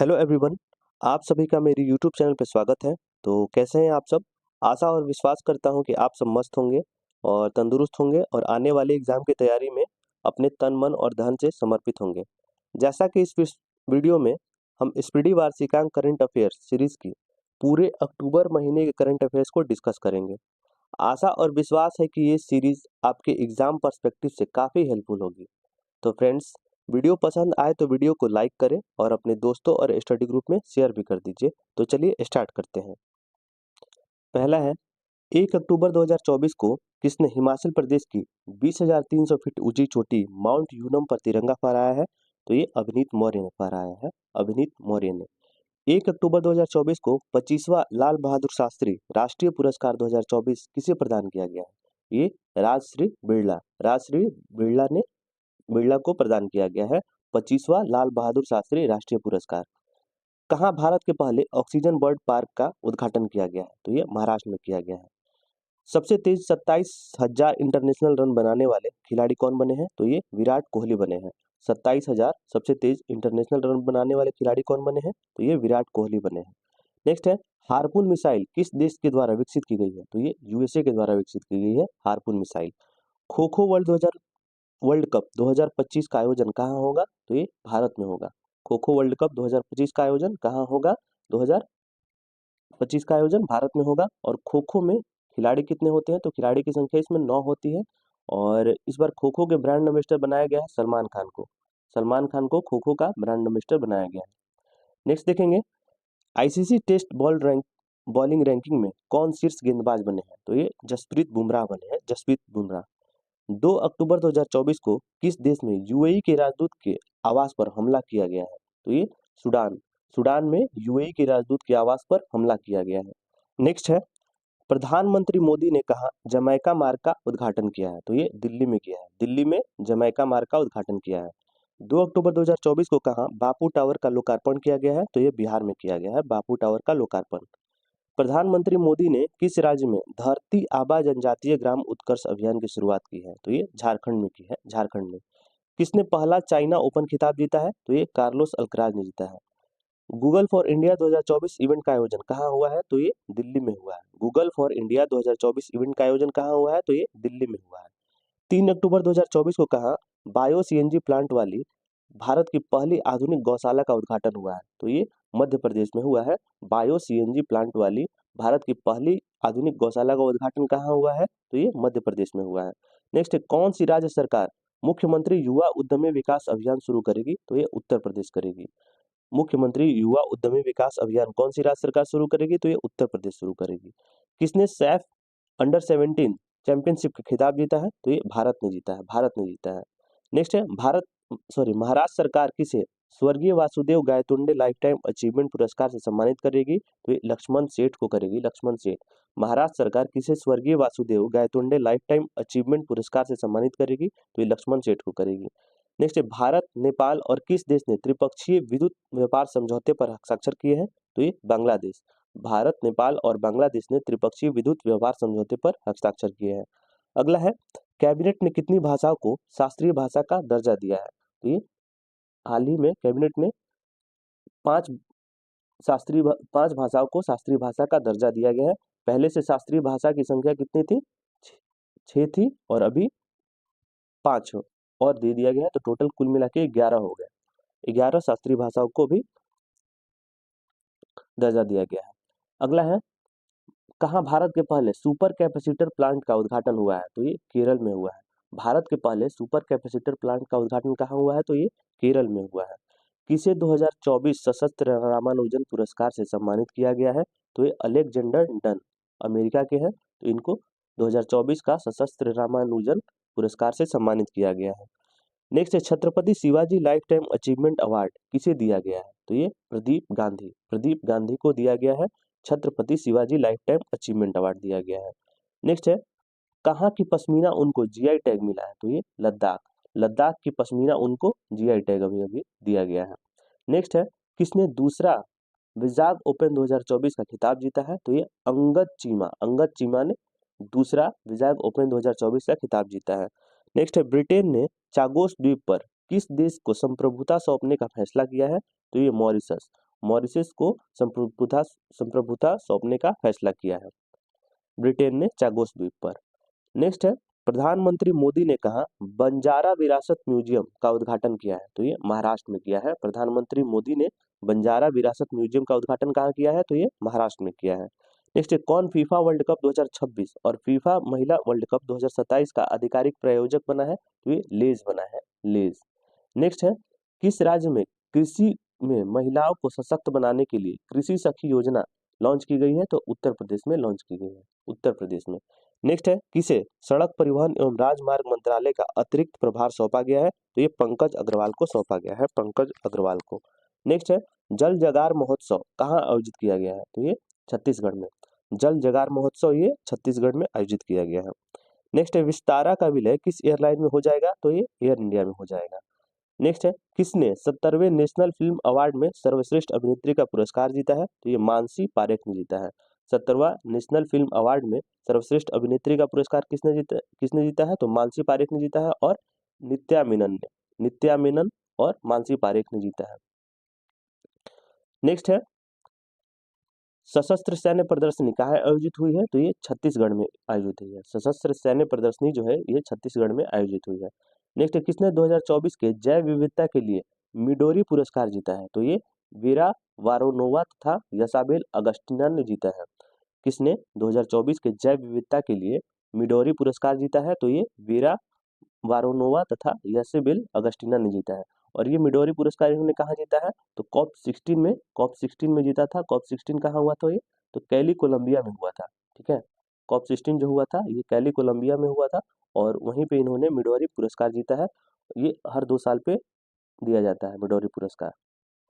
Hello everyone, आप सभी का मेरी यूट्यूब चैनल पे स्वागत है। तो कैसे हैं आप सब? आशा और विश्वास करता हूं कि आप सब मस्त होंगे और तंदुरुस्त होंगे और आने वाले एग्ज़ाम की तैयारी में अपने तन, मन और धन से समर्पित होंगे। जैसा कि इस वीडियो में हम स्पीडी वार्षिकांक करंट अफेयर्स सीरीज़ की पूरे अक्टूबर महीने के करंट अफेयर्स को डिस्कस करेंगे। आशा और विश्वास है कि ये सीरीज़ आपके एग्ज़ाम पर्सपेक्टिव से काफ़ी हेल्पफुल होगी। तो फ्रेंड्स, वीडियो पसंद आए तो वीडियो को लाइक करें और अपने दोस्तों और स्टडी ग्रुप में शेयर भी कर दीजिए। तो चलिए स्टार्ट करते हैं। पहला है, 1 अक्टूबर 2024 को किसने हिमाचल प्रदेश की 20,300 फीट ऊंची चोटी माउंट यूनम पर तिरंगा फहराया है? तो ये अभिनीत मौर्य ने फहराया है। अभिनीत मौर्य ने 1 अक्टूबर 2024 को 25वां लाल बहादुर शास्त्री राष्ट्रीय पुरस्कार 2024 किसे प्रदान किया गया है? ये राजश्री बिड़ला को प्रदान किया गया है 25वां लाल बहादुर शास्त्री राष्ट्रीय पुरस्कार। कहाँ भारत के पहले ऑक्सीजन बर्ड पार्क का उद्घाटन किया गया है? तो ये महाराष्ट्र में किया गया है। सबसे तेज 27,000 इंटरनेशनल रन बनाने वाले खिलाड़ी कौन बने हैं? तो ये विराट कोहली बने हैं। 27,000 सबसे तेज इंटरनेशनल रन बनाने वाले खिलाड़ी कौन बने हैं? तो ये विराट कोहली बने हैं। नेक्स्ट है, हार्पून मिसाइल किस देश के द्वारा विकसित की गई है? तो ये यूएसए के द्वारा विकसित की गई है harpoon missile. Kho kho world cup 2025 का आयोजन कहाँ होगा? तो ये भारत में होगा। खो खो वर्ल्ड कप 2025 का आयोजन कहाँ होगा? 2025 का आयोजन भारत में होगा। और खो खो में खिलाड़ी कितने होते हैं? तो खिलाड़ी की संख्या इसमें 9 होती है। और इस बार खो खो के ब्रांड एम्बेसडर बनाया गया है सलमान खान को। सलमान खान को खो खो का ब्रांड एम्बेसडर बनाया गया है। नेक्स्ट देखेंगे, आईसीसी टेस्ट बॉलिंग रैंकिंग में कौन शीर्ष गेंदबाज बने हैं? तो ये जसप्रीत बुमराह बने हैं। जसप्रीत बुमराह। 2 अक्टूबर 2024 को किस देश में यूएई के राजदूत के आवास पर हमला किया गया है? तो ये सूडान सूडान में यूएई के राजदूत के आवास पर हमला किया गया है। नेक्स्ट है, प्रधानमंत्री मोदी ने कहा जमैका मार्ग का उद्घाटन किया है? तो ये दिल्ली में किया है। दिल्ली में जमैका मार्ग का उद्घाटन किया है। 2 अक्टूबर 2024 को कहा बापू टावर का लोकार्पण किया गया है? तो ये बिहार में किया गया है बापू टावर का लोकार्पण। प्रधानमंत्री मोदी ने किस राज्य में धरती आबा जनजातीय ग्राम उत्कर्ष अभियान की शुरुआत की है? तो ये झारखंड में की है। झारखंड में। किसने पहला चाइना ओपन खिताब जीता है? तो ये कार्लोस अल्कराज ने जीता है। गूगल फॉर इंडिया 2024 इवेंट का आयोजन कहाँ हुआ है? तो ये दिल्ली में हुआ है। गूगल फॉर इंडिया 2024 इवेंट का आयोजन कहाँ हुआ है? तो ये दिल्ली में हुआ है। 3 अक्टूबर 2024 को कहा बायो सीएनजी प्लांट वाली भारत की पहली आधुनिक गौशाला का उद्घाटन हुआ है? तो ये मध्य प्रदेश में हुआ है। बायो सीएनजी प्लांट वाली भारत की पहली आधुनिक गौशाला का उद्घाटन कहाँ हुआ है? तो ये मध्य प्रदेश में हुआ है। नेक्स्ट है, कौन सी राज्य सरकार मुख्यमंत्री युवा उद्यमी विकास अभियान शुरू करेगी? तो ये उत्तर प्रदेश करेगी। मुख्यमंत्री युवा उद्यमी विकास अभियान कौन सी राज्य सरकार शुरू करेगी? तो ये उत्तर प्रदेश शुरू करेगी। किसने सैफ अंडर 17 चैंपियनशिप का खिताब जीता है? तो ये भारत ने जीता है। भारत ने जीता है। नेक्स्ट है, महाराष्ट्र सरकार किसे स्वर्गीय Vasudev Gaitonde life time achievement पुरस्कार से सम्मानित करेगी? तो ये लक्ष्मण सेठ को करेगी। लक्ष्मण सेठ। महाराष्ट्र सरकार किसे स्वर्गीय Vasudev Gaitonde life time achievement पुरस्कार से सम्मानित करेगी? तो ये लक्ष्मण सेठ को करेगी। नेक्स्ट है, भारत, नेपाल और किस देश ने त्रिपक्षीय विद्युत व्यापार समझौते पर हस्ताक्षर किए हैं? तो ये बांग्लादेश। भारत, नेपाल और बांग्लादेश ने त्रिपक्षीय विद्युत व्यवहार समझौते पर हस्ताक्षर किए हैं। अगला है, कैबिनेट ने कितनी भाषाओं को शास्त्रीय भाषा का दर्जा दिया है? तो ये हाल ही में कैबिनेट ने पांच पांच भाषाओं को शास्त्रीय भाषा का दर्जा दिया गया है। पहले से शास्त्रीय भाषा की संख्या कितनी थी? 6 थी और अभी 5 और दे दिया गया है। तो टोटल कुल मिला के 11 हो गए। 11 शास्त्रीय भाषाओं को भी दर्जा दिया गया है। अगला है, कहाँ भारत के पहले सुपर कैपेसिटर प्लांट का उद्घाटन हुआ है? तो ये केरल में हुआ है। भारत के पहले सुपर कैपेसिटर प्लांट का उद्घाटन कहाँ हुआ है? तो ये केरल में हुआ है। किसे 2024 सशस्त्र रामानुजन पुरस्कार से सम्मानित किया गया है? तो ये अलेक्जेंडर डन अमेरिका के हैं। तो इनको 2024 का सशस्त्र रामानुजन पुरस्कार से सम्मानित किया गया है। नेक्स्ट है, Chhatrapati Shivaji life time achievement award किसे दिया गया है? तो ये प्रदीप गांधी को दिया गया है। Chhatrapati Shivaji life time achievement award दिया गया है। नेक्स्ट है, कहाँ की पश्मीना उनको जीआई टैग मिला है? तो ये लद्दाख। लद्दाख की पश्मीना उनको जीआई टैग अभी अभी दिया गया है। नेक्स्ट है, किसने दूसरा विजाग ओपन 2024 का खिताब जीता है? तो ये अंगद चीमा ने दूसरा विजाग ओपन 2024 का खिताब जीता है। नेक्स्ट है, ब्रिटेन ने चागोस द्वीप पर किस देश को संप्रभुता सौंपने का फैसला किया है? तो ये मॉरिशस। मॉरिशस को संप्रभुता सौंपने का फैसला किया है, ब्रिटेन ने चागोस द्वीप पर। नेक्स्ट है, प्रधानमंत्री मोदी ने कहा बंजारा विरासत म्यूजियम का उद्घाटन किया है, तो ये महाराष्ट्र में किया है। प्रधानमंत्री मोदी ने बंजारा विरासत म्यूजियम का उद्घाटन कहाँ किया है, तो ये महाराष्ट्र में किया है। नेक्स्ट है, कौन फीफा वर्ल्ड कप 2026 और फीफा महिला वर्ल्ड कप 2027 का आधिकारिक प्रायोजक बना है, तो ये लेज बना है, लेज। नेक्स्ट है, किस राज्य में कृषि में महिलाओं को सशक्त बनाने के लिए कृषि सखी योजना लॉन्च की गई है, तो उत्तर प्रदेश में लॉन्च की गई है, उत्तर प्रदेश में। नेक्स्ट है, किसे सड़क परिवहन एवं राजमार्ग मंत्रालय का अतिरिक्त प्रभार सौंपा गया है, तो ये पंकज अग्रवाल को सौंपा गया है, पंकज अग्रवाल को। नेक्स्ट है, जल जगार महोत्सव कहाँ आयोजित किया गया है, तो ये छत्तीसगढ़ में। जल जगार महोत्सव ये छत्तीसगढ़ में आयोजित किया गया है। नेक्स्ट है, विस्तारा का विलय किस एयरलाइन में हो जाएगा, तो ये एयर इंडिया में हो जाएगा। नेक्स्ट है, किसने 70वें नेशनल फिल्म अवार्ड में सर्वश्रेष्ठ अभिनेत्री का पुरस्कार जीता है, तो ये मानसी पारेख ने जीता है। 70वां नेशनल फिल्म अवार्ड में सर्वश्रेष्ठ अभिनेत्री का पुरस्कार किसने जीता है, तो मानसी पारेख ने जीता है, और नित्या मेनन और मानसी पारेख ने जीता है। नेक्स्ट है, सशस्त्र सैन्य प्रदर्शनी कहाँ आयोजित हुई है, तो ये छत्तीसगढ़ में आयोजित हुई है। सशस्त्र सैन्य प्रदर्शनी जो है ये छत्तीसगढ़ में आयोजित हुई है। नेक्स्ट है, किसने 2024 के जैव विविधता के लिए मिडोरी पुरस्कार जीता है, तो ये वेरा वारोनोवा तथा यसाबेल अगस्टिना ने जीता है। किसने 2024 के जैव विविधता के लिए मिडोरी पुरस्कार जीता है, तो ये वेरा वारोनोवा तथा यसाबेल अगस्टिना ने जीता है। और ये मिडोरी पुरस्कार इन्होंने कहाँ जीता है, तो COP16 में जीता था। COP16 कहाँ हुआ था ये, तो कैली कोलंबिया में हुआ था, ठीक है। COP16 जो हुआ था ये कैली कोलंबिया में हुआ था, और वहीं पे इन्होंने मिडोरी पुरस्कार जीता है। ये हर 2 साल पे दिया जाता है मिडोरी पुरस्कार।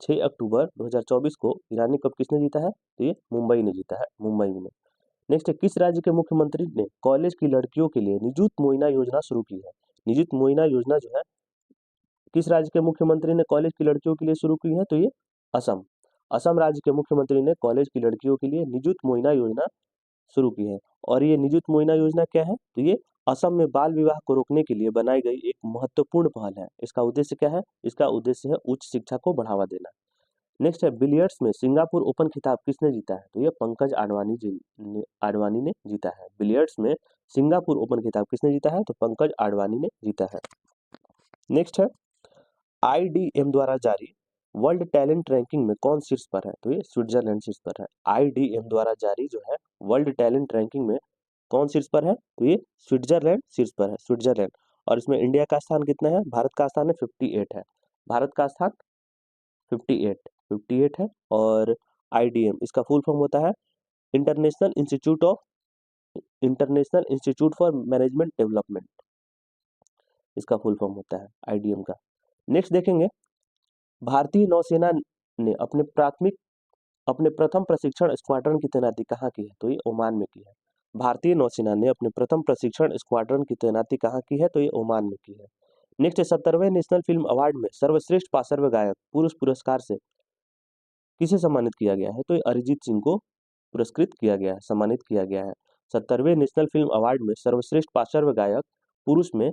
6 अक्टूबर 2024 को ईरानी कप किसने जीता है, तो ये मुंबई ने जीता है, मुंबई में। नेक्स्ट है, किस राज्य के मुख्यमंत्री ने कॉलेज की लड़कियों के लिए निजुत मोइना योजना शुरू की है। निजुत मोइना योजना जो है किस राज्य के मुख्यमंत्री ने कॉलेज की लड़कियों के लिए शुरू की है, तो ये असम। असम राज्य के मुख्यमंत्री ने कॉलेज की लड़कियों के लिए निजुत मोइना योजना शुरू की है। और ये निजुत मोइना योजना क्या है, तो ये असम में बाल विवाह को रोकने के लिए बनाई गई एक महत्वपूर्ण पहल है। इसका उद्देश्य क्या है, इसका उद्देश्य है उच्च शिक्षा को बढ़ावा देना। नेक्स्ट है, बिलियर्ड्स में सिंगापुर ओपन खिताब किसने जीता है, तो ये पंकज आडवाणी ने जीता है। बिलियर्ड्स में सिंगापुर ओपन खिताब किसने जीता है, तो पंकज आडवाणी ने जीता है। नेक्स्ट है, IDM द्वारा जारी वर्ल्ड टैलेंट रैंकिंग में कौन शीर्ष पर है, तो ये स्विट्जरलैंड शीर्ष पर है। IDM द्वारा जारी जो है वर्ल्ड टैलेंट रैंकिंग में कौन शीर्ष पर है, तो ये स्विट्जरलैंड शीर्ष पर है, स्विट्जरलैंड। और इसमें इंडिया का स्थान कितना है, भारत का स्थान है 58 है, भारत का स्थान 58 है। और IDM इसका फुल फॉर्म होता है international institute for management development, इसका फुल फॉर्म होता है IDM का। नेक्स्ट देखेंगे, भारतीय नौसेना ने अपने प्रथम प्रशिक्षण स्क्वाड्रन की तैनाती कहाँ की है, तो ये ओमान में की है। भारतीय नौसेना ने अपने प्रथम प्रशिक्षण स्क्वाड्रन की तैनाती कहाँ की है, तो ये ओमान में की है। नेक्स्ट है, 70वें नेशनल फिल्म अवार्ड में सर्वश्रेष्ठ पार्श्व गायक पुरुष पुरस्कार से किसे सम्मानित किया गया है, तो ये अरिजीत सिंह को पुरस्कृत किया गया है, सम्मानित किया गया है। 70वें नेशनल फिल्म अवार्ड में सर्वश्रेष्ठ पार्श्व गायक पुरुष में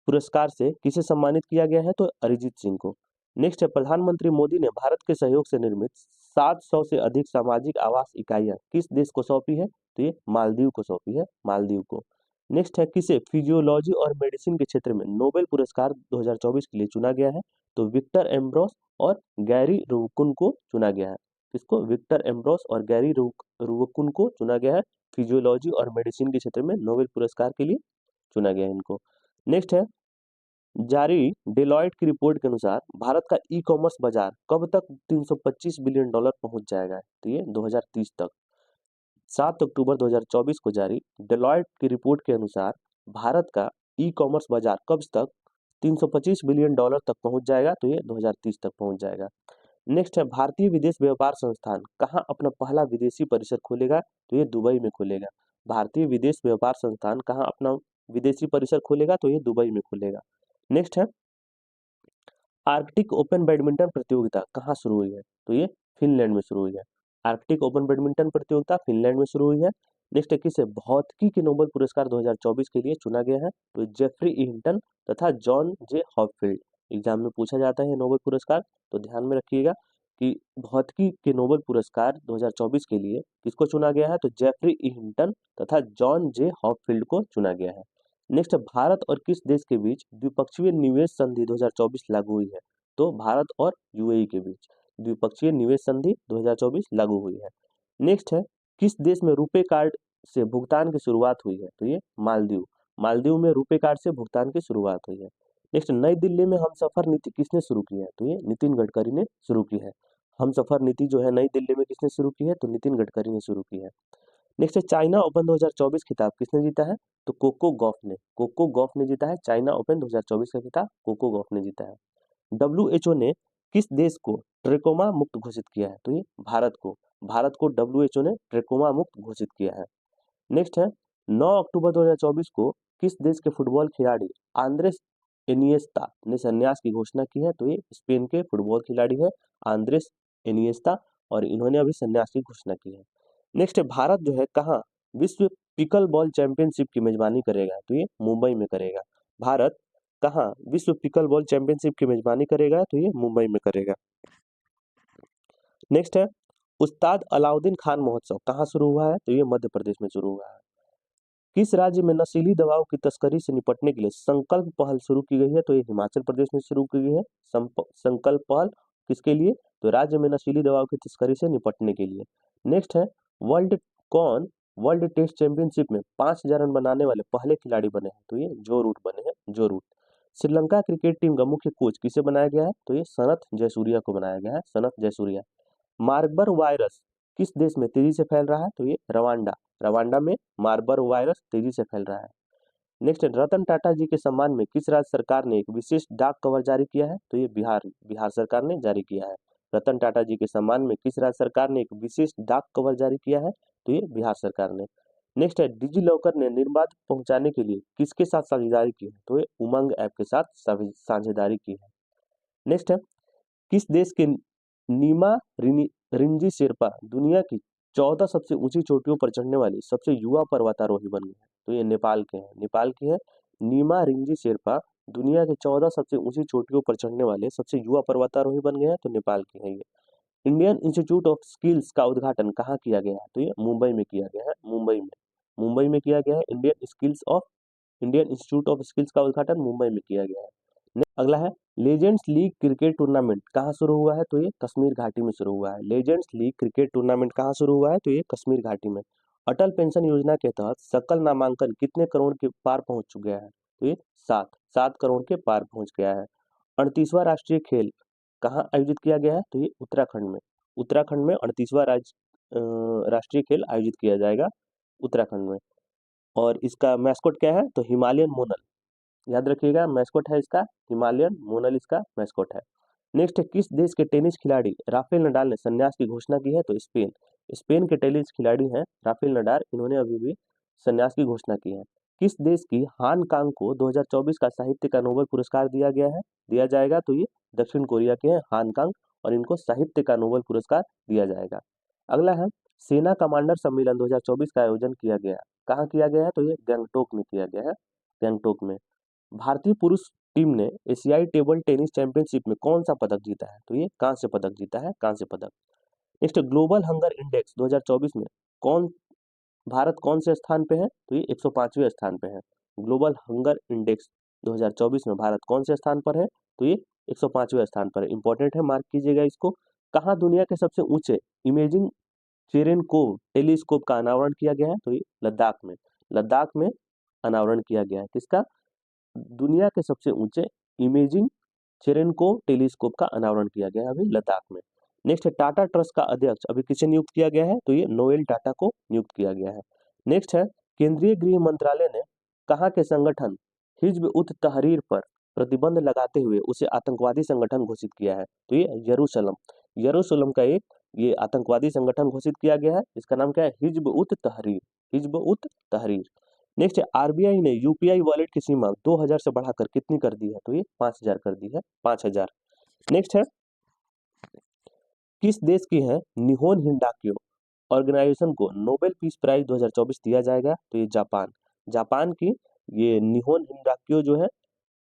पुरस्कार से किसे सम्मानित किया गया है, तो अरिजीत सिंह को। नेक्स्ट है, प्रधानमंत्री मोदी ने भारत के सहयोग से निर्मित 700 से अधिक सामाजिक आवास इकाइयां किस देश को सौंपी है, तो ये मालदीव को सौंपी है, मालदीव को। नेक्स्ट है, किसे फिजियोलॉजी और मेडिसिन के क्षेत्र में नोबेल पुरस्कार 2024 के लिए चुना गया है, तो विक्टर एम्ब्रोस और गैरी रुवकुन को चुना गया है। किसको, विक्टर एम्ब्रोस और गैरी रुवकुन को चुना गया है, फिजियोलॉजी और मेडिसिन के क्षेत्र में नोबेल पुरस्कार के लिए चुना गया है इनको। नेक्स्ट है, जारी डेलॉयट की रिपोर्ट के अनुसार भारत का ई-कॉमर्स बाजार कब तक 325 बिलियन डॉलर पहुंच जाएगा, तो ये 2030 तक। 7 अक्टूबर 2024 को जारी डेलॉयट की रिपोर्ट के अनुसार भारत का ई-कॉमर्स बाजार कब तक 325 बिलियन डॉलर तक पहुंच जाएगा, तो ये 2030 तक पहुंच जाएगा। नेक्स्ट है, भारतीय विदेश व्यापार संस्थान कहाँ अपना पहला विदेशी परिसर खोलेगा, तो ये दुबई में खोलेगा। भारतीय विदेश व्यापार संस्थान कहाँ अपना विदेशी परिसर खोलेगा, तो ये दुबई में खोलेगा। नेक्स्ट है, आर्कटिक ओपन बैडमिंटन प्रतियोगिता कहाँ शुरू हुई है, तो ये फिनलैंड में शुरू हुई है। आर्कटिक ओपन बैडमिंटन प्रतियोगिता फिनलैंड में शुरू हुई है। नेक्स्ट है, किसे भौतिकी के नोबेल पुरस्कार 2024 के लिए चुना गया है, तो जेफरी हिंटन तथा जॉन जे हॉपफील्ड। एग्जाम में पूछा जाता है नोबेल पुरस्कार, तो ध्यान में रखिएगा। कि भौतिकी के नोबेल पुरस्कार 2024 के लिए किसको चुना गया है, तो जेफरी ई हिंटन तथा जॉन जे हॉपफील्ड को चुना गया है। नेक्स्ट, भारत और किस देश के बीच द्विपक्षीय निवेश संधि 2024 लागू हुई है, तो भारत और यूएई के बीच द्विपक्षीय निवेश संधि 2024 लागू हुई है। नेक्स्ट है, किस देश में रुपे कार्ड से भुगतान की शुरुआत हुई है, तो ये मालदीव। मालदीव में रुपे कार्ड से भुगतान की शुरुआत हुई है। नेक्स्ट, नई दिल्ली में हमसफर नीति किसने शुरू की है, तो ये नितिन गडकरी ने शुरू की है। हमसफर नीति जो है नई दिल्ली में किसने शुरू की है, तो नितिन गडकरी ने शुरू की है। नेक्स्ट है, चाइना ओपन 2024 खिताब किसने जीता है, तो कोको गॉफ ने। कोको गॉफ ने जीता है चाइना ओपन 2024 का खिताब, कोको गॉफ ने जीता है। डब्ल्यूएचओ ने किस देश को ट्रेकोमा मुक्त घोषित किया है, तो ये भारत को। भारत को डब्ल्यूएचओ ने ट्रेकोमा मुक्त घोषित किया है। नेक्स्ट है, 9 अक्टूबर 2024 को किस देश के फुटबॉल खिलाड़ी आंद्रेस इनिएस्ता ने संन्यास की घोषणा की है, तो ये स्पेन के फुटबॉल खिलाड़ी है आंद्रेस इनिएस्ता, और इन्होंने अभी संन्यास की घोषणा की है। नेक्स्ट है, भारत जो है कहाँ विश्व पिकल बॉल चैंपियनशिप की मेजबानी करेगा, तो ये मुंबई में करेगा। भारत कहाँ विश्व पिकल बॉल चैंपियनशिप की मेजबानी करेगा, तो ये मुंबई में करेगा। नेक्स्ट है, उस्ताद अलाउद्दीन खान महोत्सव कहाँ शुरू हुआ है, तो ये मध्य प्रदेश में शुरू हुआ है। किस राज्य में नशीली दवाओं की तस्करी से निपटने के लिए संकल्प पहल शुरू की गई है, तो ये हिमाचल प्रदेश में शुरू की गई है संकल्प पहल। किसके लिए, तो राज्य में नशीली दवाओं की तस्करी से निपटने के लिए। नेक्स्ट है, वर्ल्ड कौन वर्ल्ड टेस्ट चैंपियनशिप में 5,000 रन बनाने वाले पहले खिलाड़ी बने हैं, तो ये जो रूट बने हैं, जो रूट। श्रीलंका क्रिकेट टीम का मुख्य कोच किसे बनाया गया है, तो ये सनथ जयसूर्या को बनाया गया है, सनथ जयसूर्या। मार्बर्ग वायरस किस देश में तेजी से फैल रहा है, तो ये रवांडा। रवांडा में मार्बर्ग वायरस तेजी से फैल रहा है। नेक्स्ट, रतन टाटा जी के सम्मान में किस राज्य सरकार ने एक विशेष डाक कवर जारी किया है, तो ये बिहार सरकार ने जारी किया है। रतन टाटा जी के सम्मान में किस राज्य सरकार ने एक विशेष डाक कवर जारी किया है, तो ये बिहार सरकार ने। नेक्स्ट है, डिजी लॉकर ने निर्बाध पहुंचाने के लिए किसके साथ साझेदारी की है, तो ये उमंग ऐप के साथ साझेदारी की है। नेक्स्ट है, किस देश के नीमा रिंजी शेरपा दुनिया की 14 सबसे ऊंची चोटियों पर चढ़ने वाली सबसे युवा पर्वतारोही बन गए हैं, तो ये नेपाल के हैं, नेपाल की है नीमा रिंजी शेरपा दुनिया के 14 सबसे ऊंची चोटियों पर चढ़ने वाले सबसे युवा पर्वतारोही बन गए हैं, तो नेपाल के हैं ये। इंडियन इंस्टीट्यूट ऑफ स्किल्स का उद्घाटन कहाँ किया गया है, तो ये मुंबई में किया गया है, मुंबई में किया गया है। इंडियन इंस्टीट्यूट ऑफ स्किल्स का उद्घाटन मुंबई में किया गया है। अगला है, लेजेंड्स लीग क्रिकेट टूर्नामेंट कहाँ शुरू हुआ है, तो ये कश्मीर घाटी में शुरू हुआ है। लेजेंड्स लीग क्रिकेट टूर्नामेंट कहाँ शुरू हुआ है, तो ये कश्मीर घाटी में। अटल पेंशन योजना के तहत सकल नामांकन कितने करोड़ के पार पहुंच गया है, तो ये 7 करोड़ के पार पहुंच गया है। 38वां राष्ट्रीय खेल कहाँ आयोजित किया गया है, तो ये उत्तराखंड में 38वां राष्ट्रीय खेल आयोजित किया जाएगा उत्तराखंड में। और इसका मैस्कॉट क्या है, तो हिमालयन मोनल, याद रखिएगा मैस्कॉट है इसका हिमालयन मोनल, इसका मैस्कॉट है। नेक्स्ट है, किस देश के टेनिस खिलाड़ी राफेल नडाल ने संन्यास की घोषणा की है, तो स्पेन के टेनिस खिलाड़ी हैं राफेल नडाल, इन्होंने अभी भी संन्यास की घोषणा की है। किस देश की हान कांग को 2024 का साहित्य का नोबेल पुरस्कार दिया जाएगा, तो ये दक्षिण कोरिया के हैं हान कांग, और इनको साहित्य का नोबेल पुरस्कार दिया जाएगा। अगला है, सेना कमांडर सम्मेलन 2024 का आयोजन किया गया, कहाँ किया गया है, तो ये गैंगटोक में किया गया है, गैंगटोक में। भारतीय पुरुष टीम ने एशियाई टेबल टेनिस चैंपियनशिप में कौन सा पदक जीता है, तो ये कांस्य पदक जीता है, कांस्य पदक। नेक्स्ट, ग्लोबल हंगर इंडेक्स 2024 में भारत कौन से स्थान पे है, तो ये 105वें स्थान पे है। ग्लोबल हंगर इंडेक्स 2024 में भारत कौन से स्थान पर है, तो ये 105वें स्थान पर है। इंपॉर्टेंट है, मार्क कीजिएगा इसको। कहाँ दुनिया के सबसे ऊंचे इमेजिंग चेरेनकोव टेलीस्कोप का अनावरण किया गया है, तो ये लद्दाख में अनावरण किया गया है। किसका, दुनिया के सबसे ऊंचे इमेजिंग चेरेनकोव टेलीस्कोप का अनावरण किया गया है अभी लद्दाख में। नेक्स्ट है, टाटा ट्रस्ट का अध्यक्ष अभी किसे नियुक्त किया गया है, तो ये नोएल टाटा को नियुक्त किया गया है। नेक्स्ट है, केंद्रीय गृह मंत्रालय ने कहाँ के संगठन हिज्ब उत तहरीर पर प्रतिबंध लगाते हुए उसे आतंकवादी संगठन घोषित किया है, तो ये यरूशलेम का एक ये आतंकवादी संगठन घोषित किया गया है। इसका नाम क्या है, हिज्ब उत तहरीर। नेक्स्ट है, आरबीआई ने यूपीआई वॉलेट की सीमा 2000 से बढ़ाकर कितनी कर दी है, तो ये 5000 कर दी है, 5000। नेक्स्ट है, किस देश की है निहोन हिंडाक्यो ऑर्गेनाइजेशन को नोबेल पीस प्राइज 2024 दिया जाएगा, तो ये जापान की ये निहोन हिंडाक्यो जो है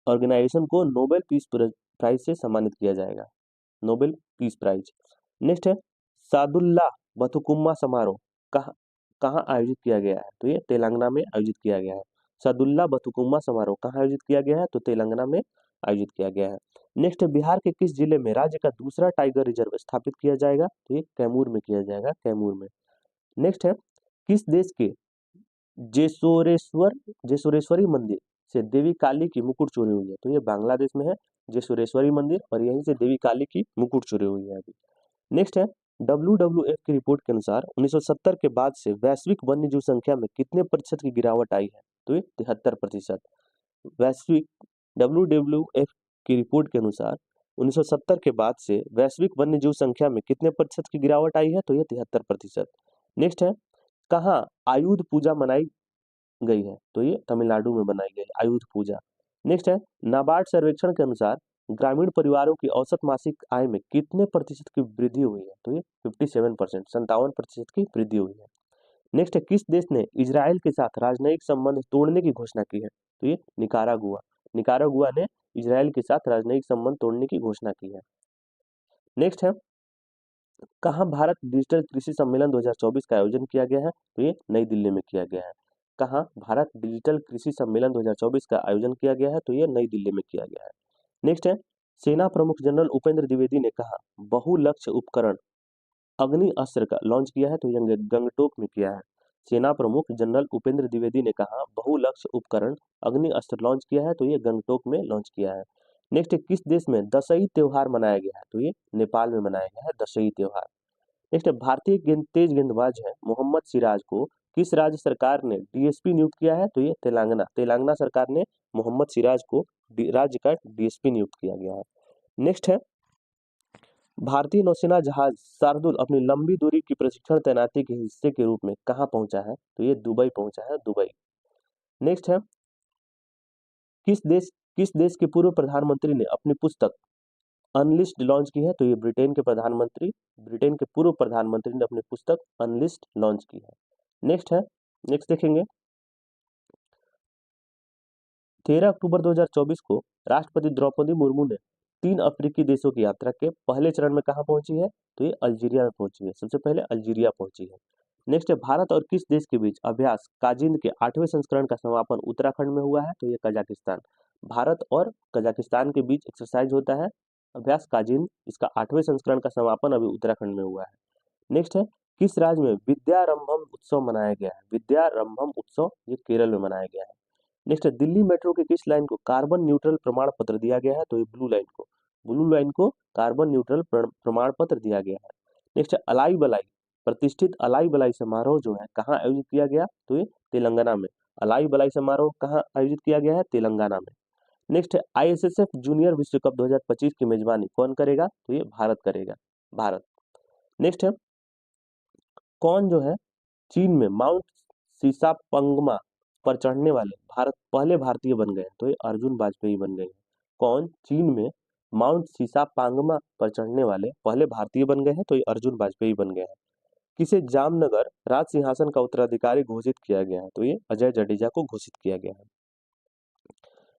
ऑर्गेनाइजेशन को नोबेल पीस प्राइज से सम्मानित किया जाएगा, नोबेल पीस प्राइज। नेक्स्ट है सादुल्ला बथुकुम्मा समारोह कहाँ कहाँ आयोजित किया गया है, तो ये तेलंगाना में आयोजित किया गया है। सादुल्ला बथुकुम्मा समारोह कहाँ आयोजित किया गया है, तो तेलंगाना में आयोजित किया गया है। नेक्स्ट है बिहार के किस जिले में राज्य का दूसरा टाइगर रिजर्व स्थापित किया जाएगा, तो ये कैमूर में किया जाएगा, कैमूर में। नेक्स्ट है किस देश के जेसोरेश्वरी मंदिर से देवी काली की मुकुट चोरी हुई है, तो ये बांग्लादेश में है जेसोरेश्वरी मंदिर, और यहीं से देवी काली की मुकुट चोरी हुई है अभी। नेक्स्ट है WWF की रिपोर्ट के अनुसार 1970 के बाद से वैश्विक वन्य जीव संख्या में कितने प्रतिशत की गिरावट आई है, तो ये 73%। वैश्विक WWF की रिपोर्ट के अनुसार 1970 के बाद से वैश्विक वन्य जीव संख्या में कितने प्रतिशत की गिरावट आई है, तो ये 73%। नेक्स्ट है कहाँ आयुध पूजा मनाई गई है, तो ये तमिलनाडु में बनाई गई आयुध पूजा। नेक्स्ट है नाबार्ड सर्वेक्षण के अनुसार ग्रामीण परिवारों की औसत मासिक आय में कितने प्रतिशत की वृद्धि हुई है, तो ये 57%, 57% की वृद्धि हुई है। नेक्स्ट है किस देश ने इजराइल के साथ राजनयिक संबंध तोड़ने की घोषणा की है, तो ये निकारागुआ, निकारागुआ ने इजराइल के साथ राजनयिक संबंध तोड़ने की घोषणा की है। नेक्स्ट है कहाँ भारत डिजिटल कृषि सम्मेलन 2024 का आयोजन किया गया है, तो ये नई दिल्ली में किया गया है। कहाँ भारत डिजिटल कृषि सम्मेलन 2024 का आयोजन किया गया है, तो ये नई दिल्ली में किया गया है। नेक्स्ट है सेना प्रमुख जनरल उपेंद्र द्विवेदी ने कहा बहुलक्ष्य उपकरण अग्नि अस्त्र का लॉन्च किया है, तो ये गंगटोक में किया है। सेना प्रमुख जनरल उपेंद्र द्विवेदी ने कहा बहुलक्ष्य उपकरण अग्नि अस्त्र लॉन्च किया है, तो ये गंगटोक में लॉन्च किया है। नेक्स्ट किस देश में दशई त्योहार मनाया गया है, तो ये नेपाल में मनाया गया है दशई त्योहार। नेक्स्ट भारतीय तेज गेंदबाज है मोहम्मद सिराज को किस राज्य सरकार ने DSP नियुक्त किया है, तो ये तेलंगाना, तेलंगाना सरकार ने मोहम्मद सिराज को राज्य का DSP नियुक्त किया गया है। नेक्स्ट है भारतीय नौसेना जहाज शार्दुल अपनी लंबी दूरी की प्रशिक्षण तैनाती के हिस्से के रूप में कहाँ पहुंचा है, तो ये दुबई पहुंचा है, दुबई। नेक्स्ट है किस देश के पूर्व प्रधानमंत्री ने अपनी पुस्तक अनलिस्ट लॉन्च की है, तो ये ब्रिटेन के पूर्व प्रधानमंत्री ने अपनी पुस्तक अनलिस्ट लॉन्च की है। नेक्स्ट देखेंगे 13 अक्टूबर 2024 को राष्ट्रपति द्रौपदी मुर्मू ने 3 अफ्रीकी देशों की यात्रा के पहले चरण में कहाँ पहुंची है, तो ये अल्जीरिया में पहुंची है, सबसे पहले अल्जीरिया पहुंची है। नेक्स्ट है भारत और किस देश के बीच अभ्यास काजिंद के 8वें संस्करण का समापन उत्तराखंड में हुआ है, तो ये कजाकिस्तान। भारत और कजाकिस्तान के बीच एक्सरसाइज होता है अभ्यास काजिंद, इसका 8वें संस्करण का समापन अभी उत्तराखंड में हुआ है। नेक्स्ट है किस राज्य में विद्यारंभम उत्सव मनाया गया है, विद्यारंभम उत्सव ये केरल में मनाया गया है। नेक्स्ट है दिल्ली मेट्रो के किस लाइन को कार्बन न्यूट्रल प्रमाण पत्र दिया गया है, तो ये ब्लू लाइन को कार्बन न्यूट्रल प्रमाण पत्र दिया गया है। नेक्स्ट है अलाई बलाई प्रतिष्ठित अलाई बलाई समारोह जो है कहाँ आयोजित किया गया, तो ये तेलंगाना में। अलाई बलाई समारोह कहाँ आयोजित किया गया है, तेलंगाना में। नेक्स्ट है ISSF जूनियर विश्व कप 2025 की मेजबानी कौन करेगा, तो ये भारत करेगा, भारत। नेक्स्ट है कौन जो है चीन में माउंट सीसापंगमा पर चढ़ने वाले पहले भारतीय बन गए, तो ये अर्जुन वाजपेयी बन गए हैं। कौन चीन में माउंट सीसापांगमा पर चढ़ने वाले पहले भारतीय बन गए हैं, तो ये अर्जुन वाजपेयी बन गए हैं। किसे जामनगर राज सिंहासन का उत्तराधिकारी घोषित किया गया है, तो ये अजय जडेजा को घोषित किया गया है।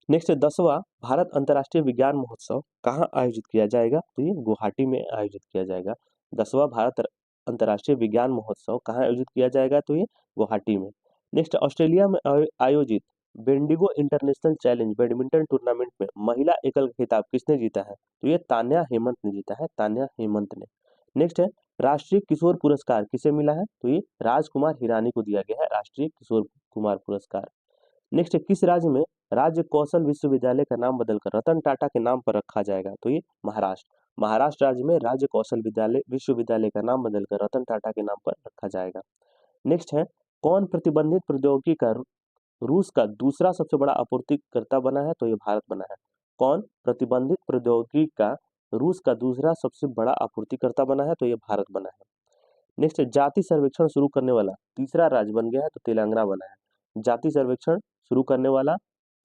नेक्स्ट 10वां भारत अंतर्राष्ट्रीय विज्ञान महोत्सव कहाँ आयोजित किया जाएगा, तो ये गुवाहाटी में आयोजित किया जाएगा। 10वां भारत अंतर्राष्ट्रीय विज्ञान महोत्सव कहाँ आयोजित किया जाएगा, तो ये गुवाहाटी में। नेक्स्ट ऑस्ट्रेलिया में आयोजित Bendigo international challenge badminton tournament में महिला एकल खिताब किसने जीता है, तो ये तान्या हेमंत ने जीता है, तान्या हेमंत ने। नेक्स्ट है राष्ट्रीय किशोर पुरस्कार किसे मिला है, तो ये राजकुमार हिरानी को दिया गया है राष्ट्रीय किशोर कुमार पुरस्कार। नेक्स्ट किस राज्य में राज्य कौशल विश्वविद्यालय का नाम बदलकर रतन टाटा के नाम पर रखा जाएगा, तो ये महाराष्ट्र राज्य में राज्य कौशल विश्वविद्यालय का नाम बदलकर रतन टाटा के नाम पर रखा जाएगा। नेक्स्ट है कौन प्रतिबंधित प्रौद्योगिकी का रूस का दूसरा सबसे बड़ा आपूर्तिकर्ता बना है, तो ये भारत बना है। कौन प्रतिबंधित प्रौद्योगिकी का रूस का दूसरा सबसे बड़ा आपूर्तिकर्ता बना है, तो ये भारत बना है। नेक्स्ट जाति सर्वेक्षण शुरू करने वाला तीसरा राज्य बन गया है, तो तेलंगाना बना है। जाति सर्वेक्षण शुरू करने वाला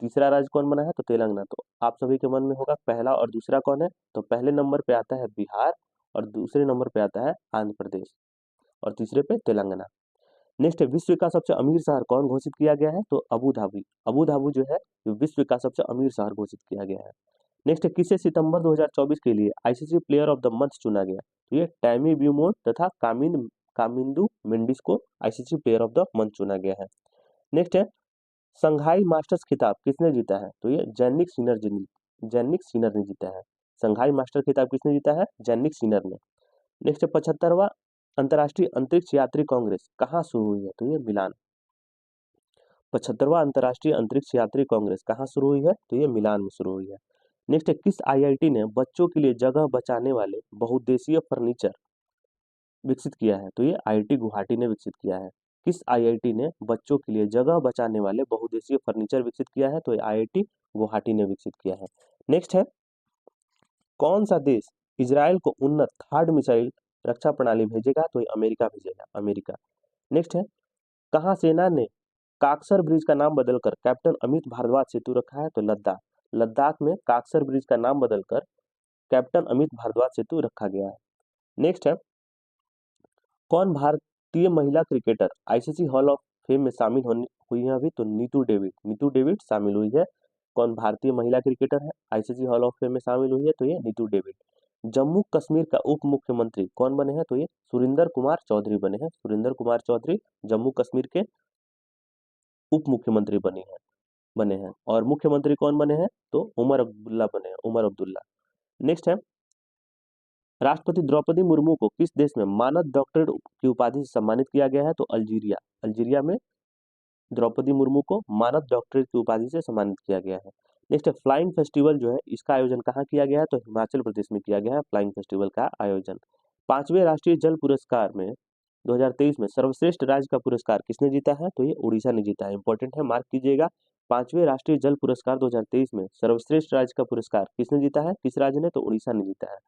तीसरा राज्य कौन बना है, तो तेलंगाना। तो आप सभी के मन में होगा पहला और दूसरा कौन है, तो पहले नंबर पे आता है बिहार और दूसरे नंबर पे आता है आंध्र प्रदेश और तीसरे पे तेलंगाना। नेक्स्ट विश्व का सबसे अमीर शहर कौन घोषित किया गया है, तो अबू धाबी जो है विश्व का सबसे अमीर शहर घोषित किया गया है। नेक्स्ट है, किसे सितंबर 2024 के लिए ICC player of the month चुना गया? तो ये टैमी ब्यूमोर तथा कामिंदू मेंडिस को ICC player of the month चुना गया है। नेक्स्ट है, संघाई मास्टर्स खिताब किसने जीता है? तो ये जैनिक सिनर ने जीता है। संघाई मास्टर खिताब किसने जीता है? जैनिक सिनर ने। नेक्स्ट है, 75वां अंतर्राष्ट्रीय अंतरिक्ष यात्री कांग्रेस कहाँ शुरू हुई है? तो ये मिलान। 75वां अंतर्राष्ट्रीय अंतरिक्ष यात्री कांग्रेस कहाँ शुरू हुई है? तो ये मिलान में शुरू हुई है। नेक्स्ट है, किस आईआईटी ने बच्चों के लिए जगह बचाने वाले बहुउद्देशीय फर्नीचर विकसित किया है? तो ये आईआईटी गुवाहाटी ने विकसित किया है। किस आईआईटी ने बच्चों के लिए जगह बचाने वाले बहुउद्देशीय फर्नीचर विकसित किया है? तो ये आईआईटी गुवाहाटी ने विकसित किया है। नेक्स्ट है, कौन सा देश इजराइल को उन्नत थर्ड मिसाइल रक्षा प्रणाली भेजेगा? तो ये अमेरिका भेजेगा, अमेरिका। नेक्स्ट है, कहाँ सेना ने काकसर ब्रिज का नाम बदलकर कैप्टन अमित भारद्वाज सेतु रखा है? तो लद्दाख। लद्दाख में काकसर ब्रिज का नाम बदलकर कैप्टन अमित भारद्वाज सेतु रखा गया है। नेक्स्ट है, कौन भारतीय महिला cricketer ICC hall of fame में शामिल हुई है अभी? तो नीतू डेविड शामिल हुई है। कौन भारतीय महिला क्रिकेटर है आईसीसी हॉल ऑफ फेम में शामिल हुई है? तो ये नीतू डेविड। जम्मू कश्मीर का उप मुख्यमंत्री कौन बने हैं? तो ये सुरिंदर कुमार चौधरी बने हैं। सुरिंदर कुमार चौधरी जम्मू कश्मीर के उप मुख्यमंत्री बने हैं। और मुख्यमंत्री कौन बने हैं? तो उमर अब्दुल्ला बने हैं, उमर अब्दुल्ला। नेक्स्ट है, राष्ट्रपति द्रौपदी मुर्मू को किस देश में मानद डॉक्टरेट की उपाधि से सम्मानित किया गया है? तो अल्जीरिया। अल्जीरिया में द्रौपदी मुर्मू को मानद डॉक्टरेट की उपाधि से सम्मानित किया गया है। नेक्स्ट है, फ्लाइंग फेस्टिवल जो है इसका आयोजन कहाँ किया गया है? तो हिमाचल प्रदेश में किया गया है फ्लाइंग फेस्टिवल का आयोजन। 5वें राष्ट्रीय जल पुरस्कार में 2023 में सर्वश्रेष्ठ राज्य का पुरस्कार किसने जीता है? तो ये उड़ीसा ने जीता है। इंपॉर्टेंट है, मार्क कीजिएगा। 5वें राष्ट्रीय जल पुरस्कार 2023 में सर्वश्रेष्ठ राज्य का पुरस्कार किसने जीता है? किस राज्य ने? तो उड़ीसा ने जीता है।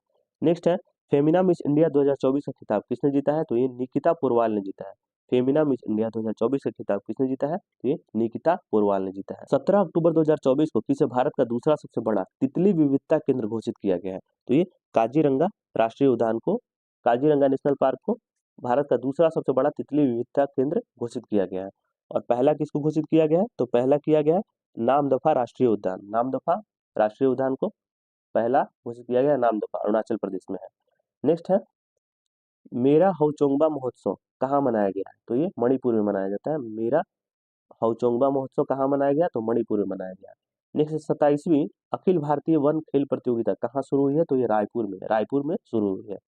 नेक्स्ट है, फेमिना मिस इंडिया 2024 का खिताब किसने जीता है? तो ये निकिता पोरवाल ने जीता है। फेमिना मिस इंडिया 2024 का खिताब किसने जीता है? तो ये निकिता पोरवाल ने जीता है। 17 अक्टूबर 2024 को किसे भारत का दूसरा सबसे बड़ा तितली विविधता केंद्र घोषित किया गया है? तो ये काजीरंगा राष्ट्रीय उद्यान को, काजीरंगा नेशनल पार्क को भारत का दूसरा सबसे बड़ा तितली विविधता केंद्र घोषित किया गया है। और पहला किसको घोषित किया गया है? तो पहला किया गया है नामदफा राष्ट्रीय उद्यान। नामदफा राष्ट्रीय उद्यान को पहला घोषित किया गया नामदफा, अरुणाचल प्रदेश में है। नेक्स्ट है, मेरा हौचोंगबा महोत्सव कहाँ मनाया गया है? तो ये मणिपुर में मनाया जाता है। मेरा हौचोंगबा महोत्सव कहाँ मनाया गया? तो मणिपुर में मनाया गया। नेक्स्ट 27वीं अखिल भारतीय वन खेल प्रतियोगिता कहाँ शुरू हुई है? तो ये रायपुर में शुरू हुई है।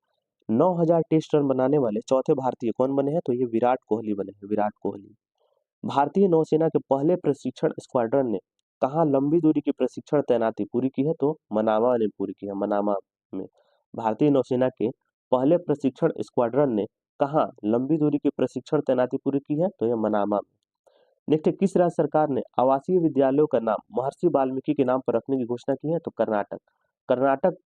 9000 टेस्ट रन बनाने वाले चौथे भारतीय कौन बने हैं? तो ये विराट कोहली बने हैं, विराट कोहली। भारतीय नौसेना के पहले प्रशिक्षण स्क्वाड्रन ने कहाँ लंबी दूरी की प्रशिक्षण तैनाती पूरी की है? तो मनामा ने पूरी की है, मनामा में। भारतीय नौसेना के पहले प्रशिक्षण स्क्वाड्रन ने कहाँ लंबी दूरी की प्रशिक्षण तैनाती पूरी की है? तो यह मनामा में। नेक्स्ट, किस राज्य सरकार ने आवासीय विद्यालयों का नाम महर्षि वाल्मीकि के नाम पर रखने की घोषणा की है? तो कर्नाटक। कर्नाटक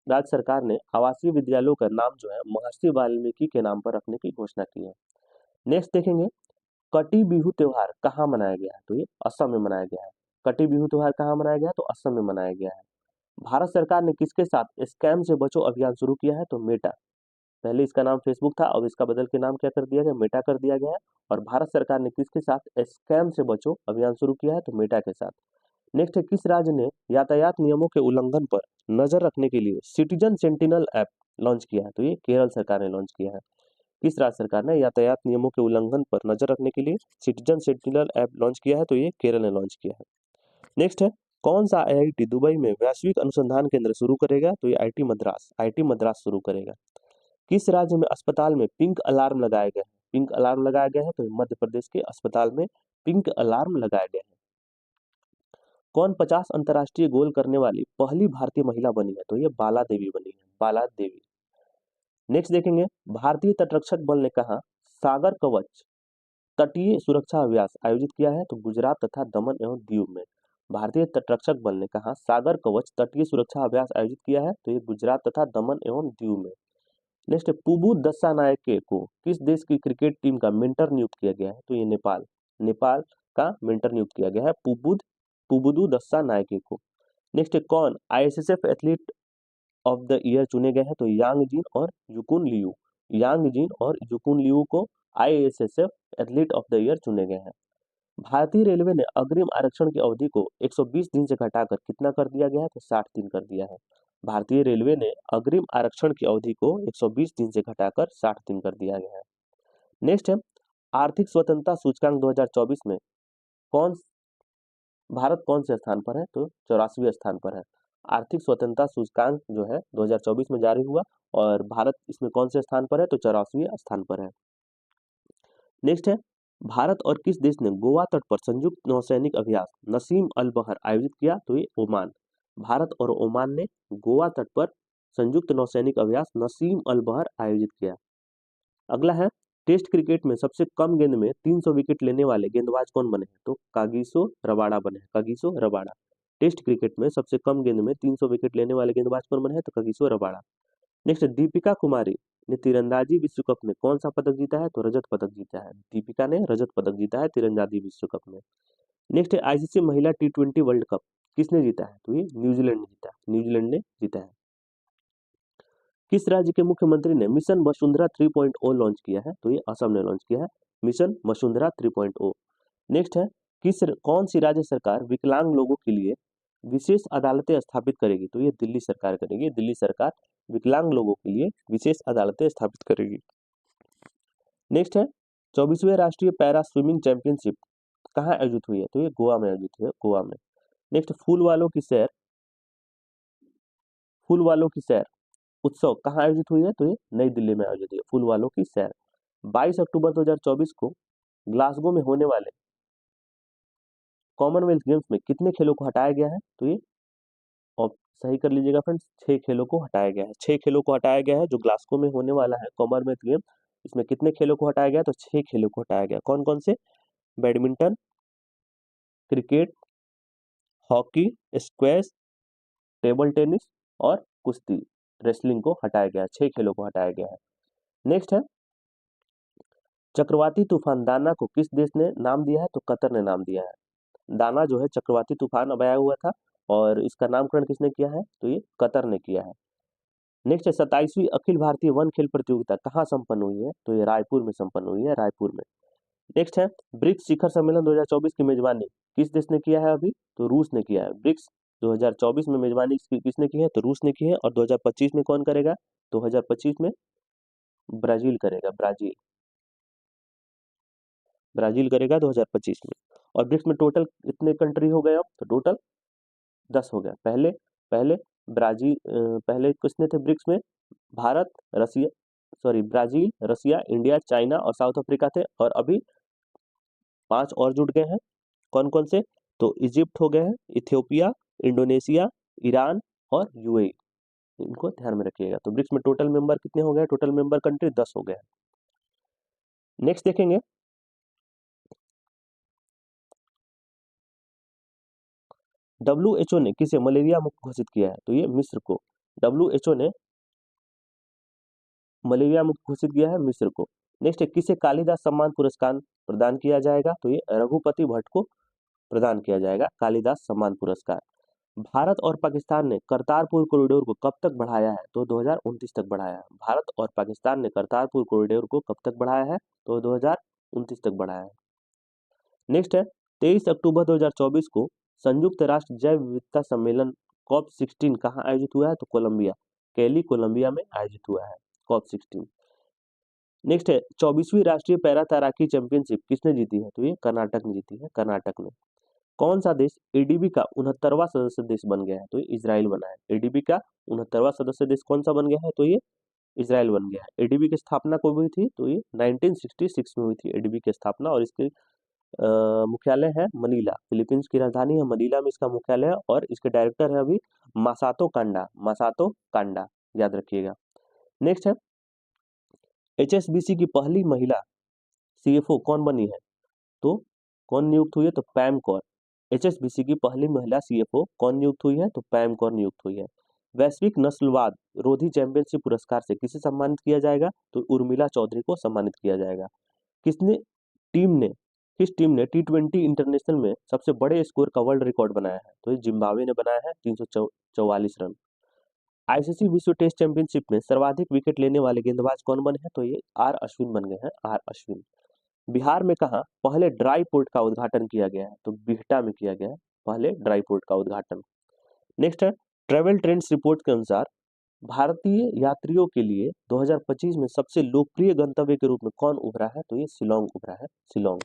राज्य सरकार ने आवासीय विद्यालयों का नाम जो है महर्षि वाल्मीकि के नाम पर रखने की घोषणा की है। नेक्स्ट देखेंगे, कटी बिहू त्योहार कहाँ मनाया गया है? तो ये असम में मनाया गया है। कटी बिहू त्योहार कहाँ मनाया गया है? तो असम में मनाया गया है। भारत सरकार ने किसके साथ स्कैम से बचो अभियान शुरू किया है? तो मेटा। पहले इसका नाम फेसबुक था, अब इसका बदल के नाम क्या कर दिया गया? मेटा कर दिया गया है। और भारत सरकार ने किसके साथ स्कैम से बचो अभियान शुरू किया है? तो मेटा के साथ। नेक्स्ट है, किस राज्य ने यातायात नियमों के उल्लंघन पर नजर रखने के लिए सिटीजन सेंटिनल ऐप लॉन्च किया है? तो ये केरल सरकार ने लॉन्च किया है। किस राज्य सरकार ने यातायात नियमों के उल्लंघन पर नजर रखने के लिए सिटीजन सेंटिनल ऐप लॉन्च किया है? तो ये केरल ने लॉन्च किया है। नेक्स्ट है, कौन सा आईआईटी दुबई में वैश्विक अनुसंधान केंद्र शुरू करेगा? तो ये आईटी मद्रास शुरू करेगा। किस राज्य में अस्पताल में पिंक अलार्म लगाया गया है? पिंक अलार्म लगाया गया है तो मध्य प्रदेश के अस्पताल में पिंक अलार्म लगाया गया है। कौन 50 अंतर्राष्ट्रीय गोल करने वाली पहली भारतीय महिला बनी है? तो ये बाला देवी बनी है, बाला देवी। नेक्स्ट देखेंगे, भारतीय तटरक्षक बल ने कहा सागर कवच तटीय सुरक्षा अभ्यास आयोजित किया है? तो गुजरात तथा दमन एवं दीव में। भारतीय तटरक्षक बल ने कहा सागर कवच तटीय सुरक्षा अभ्यास आयोजित किया है? तो ये गुजरात तथा दमन एवं दीव में। नेक्स्ट, पुबू दस्सानायके को किस देश की क्रिकेट टीम का मेंटर नियुक्त किया गया है? तो ये नेपाल का मेंटर नियुक्त किया गया है पुबुदु दस्सानायके को। नेक्स्ट, कौन ISSF athlete of the year चुने गए हैं? तो यांग जिन और युकुन लियू को ISSF athlete of the year चुने गए हैं। भारतीय रेलवे ने अग्रिम आरक्षण की अवधि को 120 दिन से घटाकर कितना कर दिया गया है? तो 60 दिन कर दिया है। भारतीय रेलवे ने अग्रिम आरक्षण की अवधि को 120 दिन से घटाकर 60 दिन कर दिया गया है। नेक्स्ट है, आर्थिक स्वतंत्रता सूचकांक 2024 में कौन भारत कौन से स्थान पर है? तो 84वें स्थान पर है। आर्थिक स्वतंत्रता सूचकांक जो है 2024 में जारी हुआ और भारत इसमें कौन से स्थान पर है? तो 84वें स्थान पर है। नेक्स्ट है, भारत और किस देश ने गोवा तट पर संयुक्त नौसैनिक अभ्यास नसीम अल बहर आयोजित किया? तो ये ओमान। भारत और ओमान ने गोवा तट पर संयुक्त नौसैनिक अभ्यास नसीम अल बहर आयोजित किया। अगला है, टेस्ट क्रिकेट में सबसे कम गेंद में 300 विकेट लेने वाले गेंदबाज कौन बने हैं? तो कागिसो रबाडा बने हैं, कागिसो रबाडा। टेस्ट क्रिकेट में सबसे कम गेंद में 300 विकेट लेने वाले गेंदबाज कौन बने हैं? तो Kagiso Rabada. Next, Deepika Kumari ने तीरंदाजी विश्व कप में कौन सा पदक जीता है? तो रजत पदक जीता है। दीपिका ने रजत पदक जीता है तीरंदाजी विश्व कप में। नेक्स्ट है, आईसीसी महिला T20 वर्ल्ड कप किसने जीता है? तो ये न्यूजीलैंड ने जीता है, न्यूजीलैंड ने जीता है। किस राज्य के मुख्यमंत्री ने मिशन वसुंधरा 3.0 लॉन्च किया है? तो ये असम ने लॉन्च किया है, मिशन वसुंधरा 3.0। नेक्स्ट है, कौन सी राज्य सरकार विकलांग लोगों के लिए विशेष अदालतें स्थापित करेगी? तो ये दिल्ली सरकार करेगी। दिल्ली सरकार विकलांग लोगों के लिए विशेष अदालतें स्थापित करेगी। नेक्स्ट है, 24वें राष्ट्रीय पैरा स्विमिंग चैंपियनशिप कहाँ आयोजित हुई है? तो ये गोवा में आयोजित हुई है, गोवा में। नेक्स्ट, फूल वालों की सैर उत्सव कहाँ आयोजित हुई है? तो ये नई दिल्ली में आयोजित हुई है, फूल वालों की सैर। 22 अक्टूबर 2024 को ग्लासगो में होने वाले कॉमनवेल्थ गेम्स में कितने खेलों को हटाया गया है? तो ये, और सही कर लीजिएगा फ्रेंड्स, 6 खेलों को हटाया गया है। 6 खेलों को हटाया गया है जो ग्लासगो में होने वाला है कॉमनवेल्थ गेम। इसमें कितने खेलों को हटाया गया? तो 6 खेलों को हटाया गया। कौन कौन से? Badminton, cricket, hockey, squash, table tennis और कुश्ती, रेसलिंग को हटाया गया है। 6 खेलों को हटाया गया है। नेक्स्ट है, चक्रवाती तूफान दाना को किस देश ने नाम दिया है? तो कतर ने नाम दिया है। दाना जो है चक्रवाती तूफान अब आया हुआ था और इसका नामकरण किसने किया है? तो ये कतर ने किया है। नेक्स्ट है, 27वीं अखिल भारतीय वन खेल प्रतियोगिता कहाँ संपन्न हुई है? तो ये रायपुर में संपन्न हुई है, रायपुर में। नेक्स्ट है, ब्रिक्स शिखर सम्मेलन 2024 की मेजबानी किस देश ने किया है? अभी तो रूस ने किया है। ब्रिक्स 2024 में मेजबानी किसने की है? तो रूस ने की है। और 2025 में कौन करेगा? 2025 में ब्राजील करेगा, ब्राजील ब्राजील करेगा 2025 में। और ब्रिक्स में टोटल कितने कंट्री हो गए? अब तो टोटल 10 हो गया। पहले पहले पहले किसने थे ब्रिक्स में? भारत, ब्राजील, रसिया, इंडिया, चाइना और साउथ अफ्रीका थे। और अभी 5 और जुड़ गए हैं। कौन कौन से? तो इजिप्ट हो गए हैं, इथियोपिया, इंडोनेशिया, ईरान और यूएई। इनको ध्यान में रखिएगा। तो ब्रिक्स में टोटल मेंबर कितने हो गए? टोटल मेंबर कंट्री 10 हो गए। नेक्स्ट देखेंगे, WHO ने किसे मलेरिया मुक्त घोषित किया है? तो ये मिस्र को। WHO ने मलेरिया मुक्त घोषित किया है मिस्र को। नेक्स्ट है, किसे कालिदास सम्मान पुरस्कार प्रदान किया जाएगा? तो ये रघुपति भट्ट को प्रदान किया जाएगा कालिदास सम्मान पुरस्कार। भारत और पाकिस्तान ने करतारपुर कॉरिडोर को कब तक बढ़ाया है? तो 2029 तक बढ़ाया है। भारत और पाकिस्तान ने करतारपुर कॉरिडोर को कब तक बढ़ाया है? तो 2029 तक बढ़ाया है। नेक्स्ट है, 23 अक्टूबर 2024 को संयुक्त राष्ट्र जैव विविधता सम्मेलन COP16 कहाँ आयोजित हुआ है? तो कोलंबिया, कैली, कोलंबिया में आयोजित हुआ है COP16। नेक्स्ट है, 24वीं राष्ट्रीय पैरा तैराकी चैंपियनशिप किसने जीती है? तो ये कर्नाटक ने जीती है, कर्नाटक ने। कौन सा देश एडीबी का 69वां सदस्य देश बन गया है? तो ये इजराइल बना है। एडीबी का 69वां सदस्य देश कौन सा बन गया है? तो ये इजराइल बन गया है। एडीबी की स्थापना कब हुई थी? तो ये 1966 में हुई थी एडीबी की स्थापना। और इसके मुख्यालय है मनीला, फिलीपींस की राजधानी है मनीला में इसका मुख्यालय है। और इसके डायरेक्टर है अभी मासातो कांडा, मासातो कांडा, याद रखिएगा। नेक्स्ट है, HSBC की पहली महिला CFO कौन बनी है? तो कौन नियुक्त हुई है? तो पैम कौर। HSBC की पहली महिला CFO कौन नियुक्त हुई है? तो पैम कौर नियुक्त हुई है। वैश्विक नस्लवाद रोधी चैंपियनशिप पुरस्कार से किसे सम्मानित किया जाएगा? तो उर्मिला चौधरी को सम्मानित किया जाएगा। किसने टीम ने किस टीम ने T20 इंटरनेशनल में सबसे बड़े स्कोर का वर्ल्ड रिकॉर्ड बनाया है? तो ये जिम्बाब्वे ने बनाया है, 344 रन। आईसीसी विश्व टेस्ट चैंपियनशिप में सर्वाधिक विकेट लेने वाले गेंदबाज कौन बने हैं? तो ये आर अश्विन बन गए हैं, आर अश्विन। बिहार में कहाँ पहले ड्राई पोर्ट का उद्घाटन किया गया है? तो बिहटा में किया गया है पहले ड्राई पोर्ट का उद्घाटन। नेक्स्ट है, ट्रेवल ट्रेंड्स रिपोर्ट के अनुसार भारतीय यात्रियों के लिए 2025 में सबसे लोकप्रिय गंतव्य के रूप में कौन उभरा है? तो ये शिलोंग उभरा है, शिलोंग।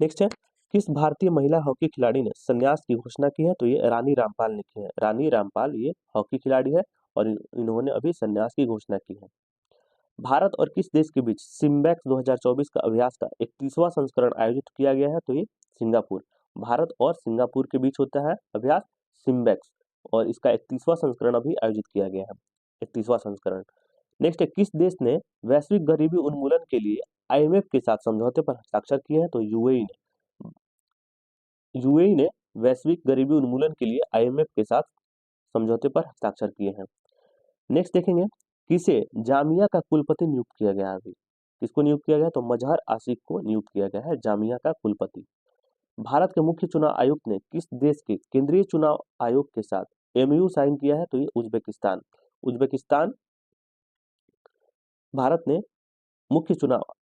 नेक्स्ट है, किस भारतीय महिला हॉकी खिलाड़ी ने संन्यास की घोषणा की है? तो ये रानी रामपाल ने की है। रानी रामपाल ये हॉकी खिलाड़ी है और इन्होंने अभी संन्यास की घोषणा की है। भारत और किस देश के बीच सिम्बैक्स 2024 का अभ्यास का 31वां संस्करण आयोजित किया गया है? तो ये सिंगापुर। भारत और सिंगापुर के बीच होता है अभ्यास सिम्बैक्स और इसका 31वां संस्करण अभी आयोजित किया गया है, 31वां संस्करण। नेक्स्ट है, किस देश ने वैश्विक गरीबी उन्मूलन के लिए आईएमएफ के साथ समझौते पर हस्ताक्षर किए हैं? तो यूएई ने। यूएई ने वैश्विक गरीबी उन्मूलन के लिए आईएमएफ के साथ समझौते पर हस्ताक्षर किए हैं। नेक्स्ट देखेंगे, किसे जामिया का कुलपति नियुक्त किया गया है अभी? किसको नियुक्त किया गया? तो मजहर आसिफ को नियुक्त किया गया है जामिया का कुलपति। भारत के मुख्य चुनाव आयुक्त ने किस देश के केंद्रीय चुनाव आयोग के साथ एमयू साइन किया है? तो ये उज्बेकिस्तान। उज्बेकिस्तान भारत ने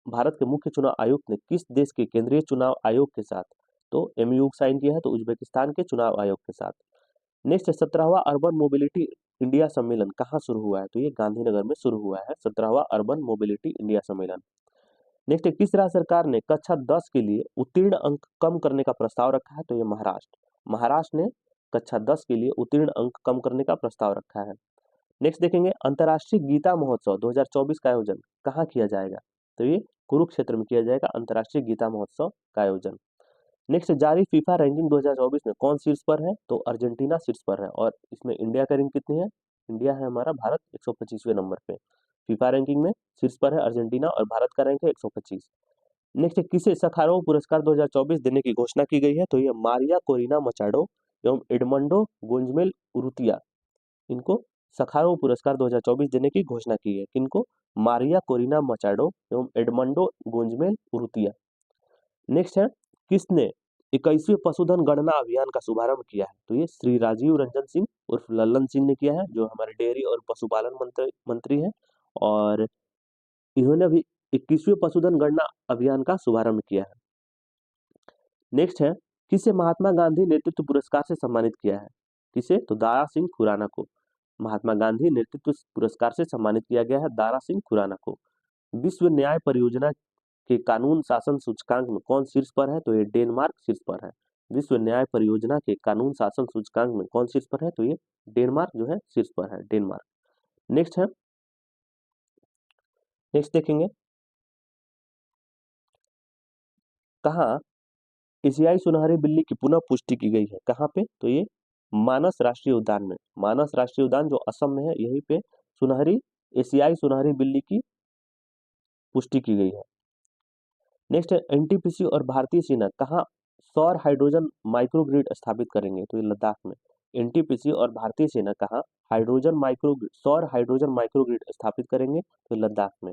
भारत के मुख्य चुनाव आयुक्त ने किस देश के केंद्रीय चुनाव आयोग के साथ तो एमयू साइन किया है? तो उज्बेकिस्तान के चुनाव आयोग के साथ। नेक्स्ट 17वां अर्बन मोबिलिटी इंडिया सम्मेलन कहाँ शुरू हुआ है? तो ये गांधीनगर में शुरू हुआ है 17वां अर्बन मोबिलिटी इंडिया सम्मेलन। नेक्स्ट, किस राज्य सरकार ने कक्षा 10 के लिए उत्तीर्ण अंक कम करने का प्रस्ताव रखा है? तो ये महाराष्ट्र। महाराष्ट्र ने कक्षा 10 के लिए उत्तीर्ण अंक कम करने का प्रस्ताव रखा है। नेक्स्ट देखेंगे, अंतर्राष्ट्रीय गीता महोत्सव 2024 का आयोजन कहाँ किया जाएगा? तो ये कुरुक्षेत्र में किया जाएगा अंतर्राष्ट्रीय गीता महोत्सव का आयोजन। नेक्स्ट, जारी फीफा रैंकिंग 2024 में कौन शीर्ष पर है? तो अर्जेंटीना शीर्ष पर है और इसमें इंडिया का रैंक कितनी है? इंडिया है हमारा, भारत 125वें नंबर पे फीफा रैंकिंग में शीर्ष पर है अर्जेंटीना और भारत का रैंक है 125। नेक्स्ट, किसे सखारोव पुरस्कार 2024 देने की घोषणा की गई है? तो ये मारिया कोरिना मचाडो एवं एडमंडो गोंजमेल उरुतिया, इनको सखारोव पुरस्कार 2024 देने की घोषणा की है। किनको? मारिया कोरिना मचाडो एवं एडमंडो गोंजमेल उरुतिया। नेक्स्ट है, किसने 21वें पशुधन गणना अभियान का शुभारंभ किया है? तो ये श्री राजीव रंजन सिंह उर्फ लल्लन सिंह ने किया है, जो हमारे डेयरी और पशुपालन मंत्री हैं और इन्होंने अभी 21वें पशुधन गणना अभियान का शुभारंभ किया है। नेक्स्ट है, किसे महात्मा गांधी नेतृत्व पुरस्कार से सम्मानित किया है? किसे? तो दारा सिंह खुराना को महात्मा गांधी नेतृत्व पुरस्कार से सम्मानित किया गया है दारा सिंह खुराना को। विश्व न्याय परियोजना के कानून शासन सूचकांक में कौन शीर्ष पर है? तो ये डेनमार्क शीर्ष पर है। विश्व न्याय परियोजना के कानून शासन सूचकांक में कौन शीर्ष पर है? तो ये डेनमार्क जो है शीर्ष पर है, डेनमार्क। नेक्स्ट है, नेक्स्ट देखेंगे, कहाँ एशियाई सुनहरी बिल्ली की पुनः पुष्टि की गई है? कहाँ पे? तो ये मानस राष्ट्रीय उद्यान में। मानस राष्ट्रीय उद्यान जो असम में है, यहीं पे एशियाई सुनहरी बिल्ली की पुष्टि की गई है। नेक्स्ट है, एनटीपीसी और भारतीय सेना कहाँ सौर हाइड्रोजन माइक्रोग्रिड स्थापित करेंगे? तो ये लद्दाख में। एनटीपीसी और भारतीय सेना कहाँ सौर हाइड्रोजन माइक्रोग्रिड स्थापित करेंगे? तो लद्दाख में।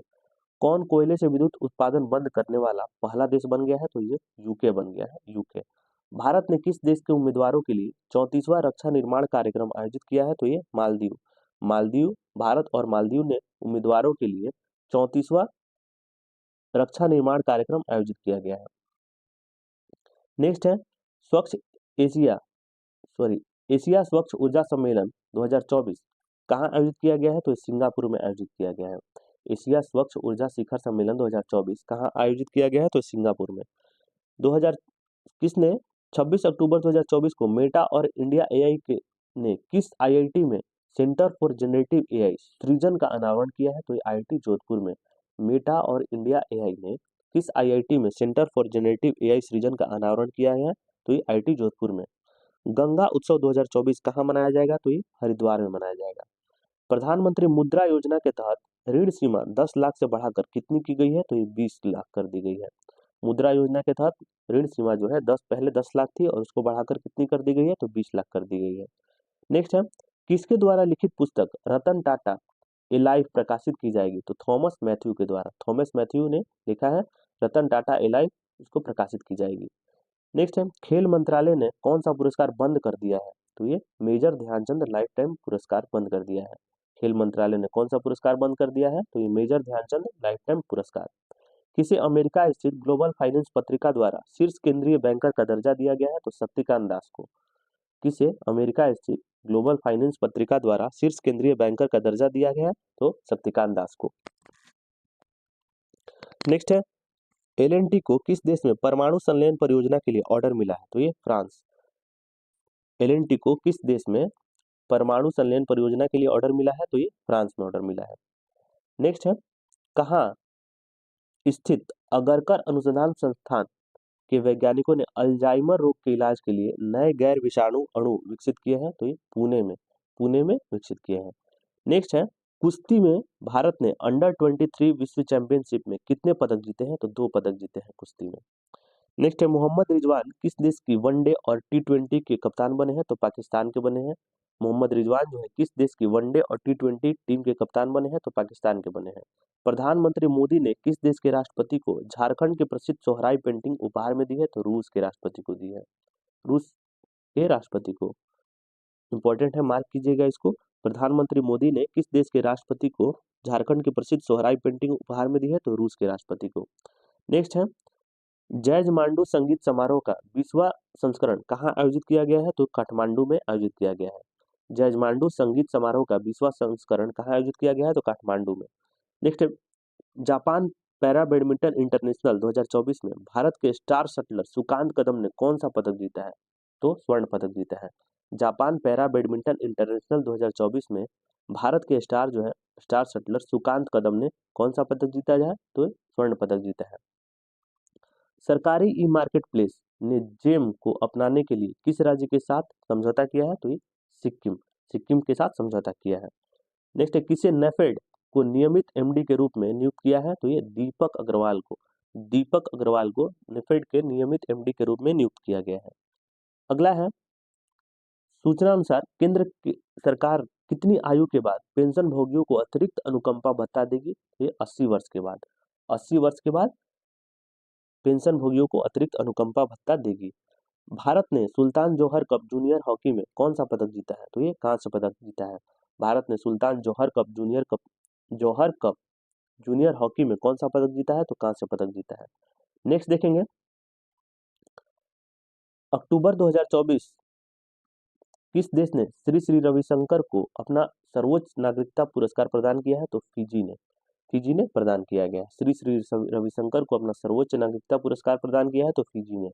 कौन कोयले से विद्युत उत्पादन बंद करने वाला पहला देश बन गया है? तो ये यूके बन गया है, यूके। भारत ने किस देश के उम्मीदवारों के लिए 34वां रक्षा निर्माण कार्यक्रम आयोजित किया है? तो ये मालदीव। भारत और मालदीव ने उम्मीदवारों के लिए 34वां रक्षा निर्माण कार्यक्रम आयोजित किया गया है। नेक्स्ट है, स्वच्छ एशिया एशिया स्वच्छ ऊर्जा सम्मेलन 2024 कहाँ आयोजित किया गया है? तो सिंगापुर में आयोजित किया गया है। एशिया स्वच्छ ऊर्जा शिखर सम्मेलन 2024 कहाँ आयोजित किया गया है? तो सिंगापुर में। 2000 किसने 26 अक्टूबर 2024 को मेटा और इंडिया एआई के ने किस आईआईटी में सेंटर फॉर जनरेटिव एआई सृजन का अनावरण किया है? तो ये आईआईटी जोधपुर में। मेटा और इंडिया एआई ने किस आईआईटी में सेंटर फॉर जनरेटिव एआई सृजन का अनावरण किया है? तो ये आईआईटी जोधपुर में। गंगा उत्सव 2024 कहाँ मनाया जाएगा? तो ये हरिद्वार में मनाया जाएगा। प्रधानमंत्री मुद्रा योजना के तहत ऋण सीमा 10 लाख से बढ़ाकर कितनी की गई है? तो ये 20 लाख कर दी गई है। मुद्रा योजना के तहत ऋण सीमा जो है पहले 10 लाख थी और उसको बढ़ाकर कितनी कर दी गई है? तो 20 लाख कर दी गई है। नेक्स्ट है, किसके द्वारा लिखित पुस्तक रतन टाटा ए लाइफ प्रकाशित की जाएगी? तो थॉमस मैथ्यू के द्वारा। थॉमस मैथ्यू ने लिखा है रतन टाटा ए लाइफ, इसको प्रकाशित की जाएगी। नेक्स्ट है, खेल मंत्रालय ने कौन सा पुरस्कार बंद कर दिया है? तो ये मेजर ध्यानचंद लाइफ टाइम पुरस्कार बंद कर दिया है। खेल मंत्रालय ने कौन सा पुरस्कार बंद कर दिया है? तो ये मेजर ध्यानचंद लाइफ टाइम पुरस्कार। किसे अमेरिका स्थित ग्लोबल फाइनेंस पत्रिका द्वारा शीर्ष केंद्रीय बैंकर का दर्जा दिया गया है? तो शक्तिकांत दास को। किसे अमेरिका स्थित ग्लोबल फाइनेंस पत्रिका द्वारा शीर्ष केंद्रीय बैंकर का दर्जा दिया गया है? तो शक्तिकांत दास को। नेक्स्ट है, एल&टी को किस देश में परमाणु संलयन परियोजना के लिए ऑर्डर मिला है? तो ये फ्रांस। एल&टी को किस देश में परमाणु संलयन परियोजना के लिए ऑर्डर मिला है? तो ये फ्रांस में ऑर्डर मिला है। नेक्स्ट है, कहाँ स्थित अगरकर अनुसंधान संस्थान के वैज्ञानिकों ने अल्जाइमर रोग के इलाज के लिए नए गैर विषाणु अणु विकसित किए हैं? तो ये पुणे में विकसित किए हैं। नेक्स्ट है, कुश्ती में भारत ने अंडर-23 विश्व चैंपियनशिप में कितने पदक जीते हैं? तो 2 पदक जीते हैं कुश्ती में। नेक्स्ट है, मोहम्मद रिजवान किस देश की वनडे और टी20 के कप्तान बने हैं? तो पाकिस्तान के बने हैं। मोहम्मद रिजवान जो है किस देश की वनडे और टी20 टीम के कप्तान बने हैं? तो पाकिस्तान के बने हैं। प्रधानमंत्री मोदी ने किस देश के राष्ट्रपति को झारखंड की प्रसिद्ध सोहराई पेंटिंग उपहार में दी है? तो रूस के राष्ट्रपति को दी है। रूस के राष्ट्रपति को। इंपॉर्टेंट है, मार्क कीजिएगा इसको। प्रधानमंत्री मोदी ने किस देश के राष्ट्रपति को झारखंड की प्रसिद्ध सोहराई पेंटिंग उपहार में दी है? तो रूस के राष्ट्रपति को। नेक्स्ट है, जैज मांडू संगीत समारोह का 20वां संस्करण कहाँ आयोजित किया गया है? तो काठमांडू में आयोजित किया गया है। जैज मांडू संगीत समारोह का 20वां संस्करण कहाँ आयोजित किया गया है? तो काठमांडू में। Next, Japan para badminton international 2024 में भारत के स्टार शटलर सुकांत कदम ने कौन सा पदक जीता है? तो स्वर्ण पदक जीता है। जापान पैरा बैडमिंटन इंटरनेशनल 2024 में भारत के स्टार शटलर सुकांत कदम ने कौन सा पदक जीता है? तो स्वर्ण पदक जीता है। सरकारी ई मार्केट प्लेस ने जेम को अपनाने के लिए किस राज्य के साथ समझौता किया है? तो ये सिक्किम के साथ समझौता किया है। नेक्स्ट है, किसे नेफेड को नियमित एमडी के रूप में नियुक्त किया है? तो ये दीपक अग्रवाल को नेफेड के नियमित एमडी के रूप में नियुक्त किया गया है। अगला है, सूचना अनुसार केंद्र की सरकार कितनी आयु के बाद पेंशन भोगियों को अतिरिक्त अनुकंपा भत्ता देगी? ये 80 वर्ष के बाद। 80 वर्ष के बाद पेंशन भोगियों को अतिरिक्त अनुकंपा भत्ता देगी। भारत ने सुल्तान जोहर कप जूनियर हॉकी में कौन सा पदक जीता है? तो ये कांस्य पदक जीता है। भारत ने सुल्तान जोहर कप जूनियर हॉकी में कौन सा पदक जीता है? तो कांस्य पदक जीता है। नेक्स्ट देखेंगे, अक्टूबर 2024 किस देश ने श्री श्री रविशंकर को अपना सर्वोच्च नागरिकता पुरस्कार प्रदान किया है? तो फिजी ने प्रदान किया गया। श्री श्री रविशंकर को अपना सर्वोच्च नागरिकता पुरस्कार प्रदान किया है तो फिजी ने।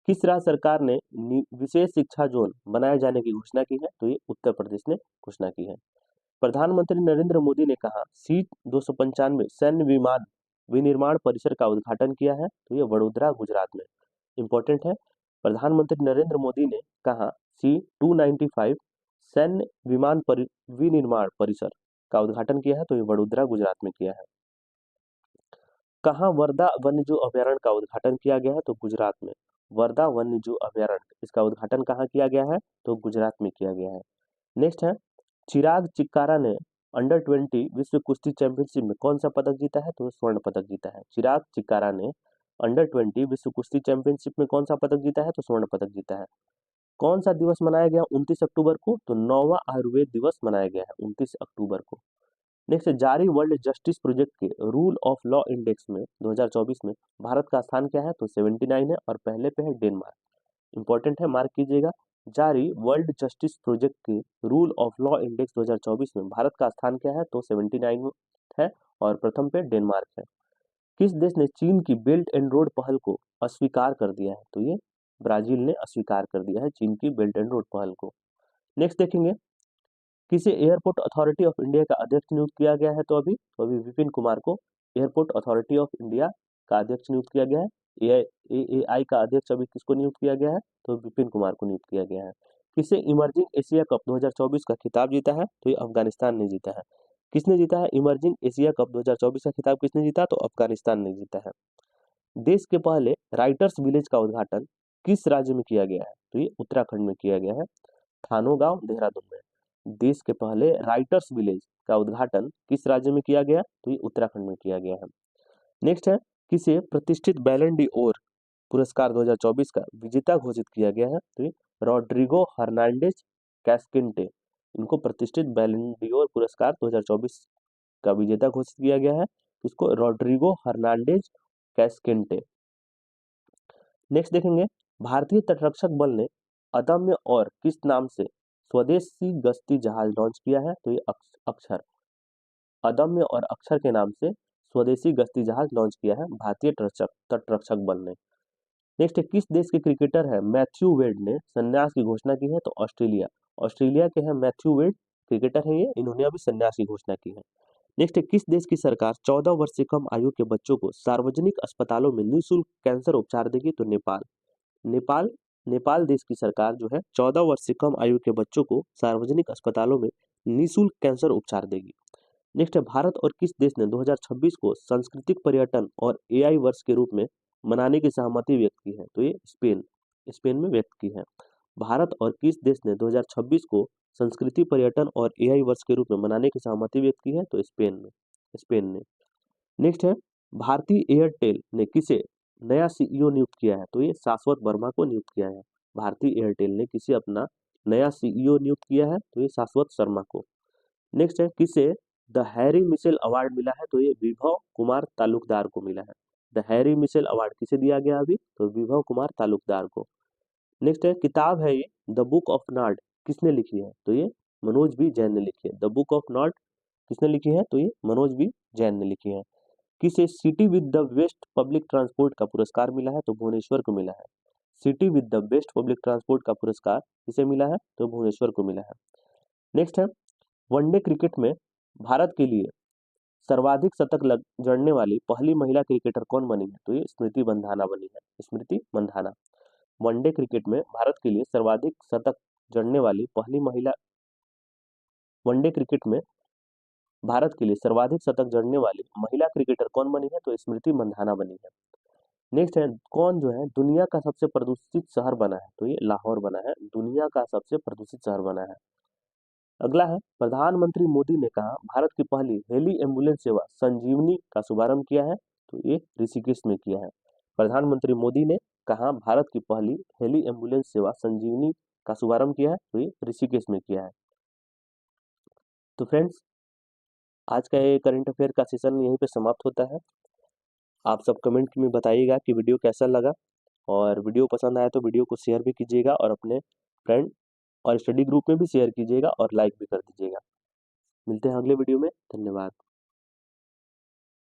किस राज्य सरकार ने विशेष शिक्षा जोन बनाए जाने की घोषणा की है? तो ये उत्तर प्रदेश ने घोषणा की है। प्रधानमंत्री नरेंद्र मोदी ने कहा C-295 सैन्य विमान विनिर्माण परिसर का उद्घाटन किया है? तो ये वडोदरा गुजरात में। इंपॉर्टेंट है, प्रधानमंत्री नरेंद्र मोदी ने कहा C-295 सैन्य विमान विनिर्माण परिसर का उद्घाटन किया है? तो ये वडोदरा गुजरात में किया है। कहाँ वर्धा वन्यजीव अभयारण्य का उद्घाटन किया गया है? तो गुजरात में। वर्धा वन्यजीव अभयारण्य, इसका उद्घाटन कहाँ किया गया है? तो गुजरात में किया गया है। नेक्स्ट है, चिराग चिक्कारा ने अंडर-20 विश्व कुश्ती चैंपियनशिप में कौन सा पदक जीता है? तो स्वर्ण पदक जीता है। चिराग चिक्कारा ने अंडर-20 विश्व कुश्ती चैंपियनशिप में कौन सा पदक जीता है? तो स्वर्ण पदक जीता है। कौन सा दिवस मनाया गया 29 अक्टूबर को? तो 9वां आयुर्वेद दिवस मनाया गया है 29 अक्टूबर को। नेक्स्ट, जारी वर्ल्ड जस्टिस प्रोजेक्ट के रूल ऑफ लॉ इंडेक्स में 2024 में भारत का स्थान क्या है? तो 79 है और पहले पे है डेनमार्क। इंपॉर्टेंट है, मार्क कीजिएगा। जारी वर्ल्ड जस्टिस प्रोजेक्ट के रूल ऑफ लॉ इंडेक्स 2024 में भारत का स्थान क्या है? तो 79 है और प्रथम पे डेनमार्क है। किस देश ने चीन की बेल्ट एंड रोड पहल को अस्वीकार कर दिया है? तो ये ब्राजील ने अस्वीकार कर दिया है चीन की बेल्ट एंड रोड पहल को। नेक्स्ट देखेंगे, किसे एयरपोर्ट अथॉरिटी ऑफ इंडिया का अध्यक्ष नियुक्त किया गया है? तो अभी विपिन कुमार को एयरपोर्ट अथॉरिटी ऑफ इंडिया का अध्यक्ष नियुक्त किया गया है। AAI का अध्यक्ष अभी किसको नियुक्त किया गया है? तो विपिन कुमार को नियुक्त किया गया है। किसे इमर्जिंग एशिया कप 2024 का खिताब जीता है? तो ये अफगानिस्तान ने जीता है। किसने जीता है इमर्जिंग एशिया कप 2024 का खिताब? किसने जीता? तो अफगानिस्तान ने जीता है। देश के पहले राइटर्स विलेज का उद्घाटन किस राज्य में किया गया है? तो ये उत्तराखंड में किया गया है, थानो गांव देहरादून में। देश के पहले राइटर्स विलेज का उद्घाटन किस राज्य में किया गया? तो ये उत्तराखंड में किया गया है। नेक्स्ट है, किसे प्रतिष्ठित बैलन डी ओर पुरस्कार 2024 का विजेता घोषित किया गया है? तो ये रॉड्रिगो हर्नांडेज कैस्किंटे, इनको प्रतिष्ठित बैलन डी ओर पुरस्कार 2024 का विजेता घोषित किया गया है। इसको रॉड्रिगो हर्नांडेज कैस्केंटे। नेक्स्ट देखेंगे, भारतीय तटरक्षक बल ने अदम्य और किस नाम से स्वदेशी गश्ती जहाज लॉन्च किया है? तो ये अक्षर, अदम्य और अक्षर के नाम से स्वदेशी गश्ती जहाज लॉन्च किया है भारतीय तटरक्षक बल ने। नेक्स्ट है, किस देश के क्रिकेटर है मैथ्यू वेड ने संन्यास की घोषणा की है? तो ऑस्ट्रेलिया, ऑस्ट्रेलिया के हैं मैथ्यू वेड, क्रिकेटर हैं ये, इन्होंने अभी संन्यास की घोषणा की है। नेक्स्ट है, किस देश की सरकार 14 वर्ष से कम आयु के बच्चों को सार्वजनिक अस्पतालों में निःशुल्क कैंसर उपचार देगी? तो नेपाल, नेपाल, नेपाल देश की सरकार जो है 14 वर्ष से कम आयु के बच्चों को सार्वजनिक अस्पतालों में निःशुल्क कैंसर उपचार देगी। नेक्स्ट है, भारत और किस देश ने 2026 को सांस्कृतिक पर्यटन और एआई वर्ष के रूप में मनाने की सहमति व्यक्त की है? तो ये स्पेन, स्पेन में व्यक्त की है। भारत और किस देश ने 2026 को संस्कृति पर्यटन और एआई वर्ष के रूप में मनाने की सहमति व्यक्त की है? तो स्पेन में, स्पेन ने। नेक्स्ट है, भारतीय एयरटेल ने किसे नया सीईओ नियुक्त किया है? तो ये शाश्वत वर्मा को नियुक्त किया है। भारतीय एयरटेल ने किसे अपना नया सीईओ नियुक्त किया है? तो ये शाश्वत शर्मा को। नेक्स्ट है, किसे द हैरी मिशेल अवार्ड मिला है? तो ये विभव कुमार तालुकदार को मिला है। द हैरी मिशेल अवार्ड किसे दिया गया अभी? तो विभव कुमार तालुकदार को। नेक्स्ट है, किताब है ये द बुक ऑफ नॉर्ड, किसने लिखी है? तो ये मनोज बी जैन ने लिखी है। द बुक ऑफ नॉर्ड किसने लिखी है? तो ये मनोज बी जैन ने लिखी है। किसे city with the best public transport का पुरस्कार मिला है? तो भुवनेश्वर को मिला है। City with the best public transport का पुरस्कार किसे मिला है? तो भुवनेश्वर को मिला है। नेक्स्ट है, वनडे क्रिकेट में भारत के लिए सर्वाधिक शतक जड़ने वाली पहली महिला क्रिकेटर कौन बनी है? तो ये स्मृति मंधाना बनी है, स्मृति मंधाना। वनडे क्रिकेट में भारत के लिए सर्वाधिक शतक जड़ने वाली पहली महिला, वनडे क्रिकेट में भारत के लिए सर्वाधिक शतक जड़ने वाली महिला क्रिकेटर कौन बनी है? तो स्मृति मंधाना बनी है। नेक्स्ट है, कौन जो है दुनिया का सबसे प्रदूषित शहर बना है? तो ये लाहौर बना है, दुनिया का सबसे प्रदूषित शहर बना है। अगला है, प्रधानमंत्री मोदी ने कहा भारत की पहली हेली एम्बुलेंस सेवा संजीवनी का शुभारंभ किया है? तो ये ऋषिकेश में किया है। प्रधानमंत्री मोदी ने कहा भारत की पहली हेली एम्बुलेंस सेवा संजीवनी का शुभारंभ किया है? तो ये ऋषिकेश में किया है। तो फ्रेंड्स, आज का ये करंट अफेयर का सेशन यहीं पे समाप्त होता है। आप सब कमेंट में बताइएगा कि वीडियो कैसा लगा, और वीडियो पसंद आया तो वीडियो को शेयर भी कीजिएगा और अपने फ्रेंड और स्टडी ग्रुप में भी शेयर कीजिएगा और लाइक भी कर दीजिएगा। मिलते हैं अगले वीडियो में। धन्यवाद।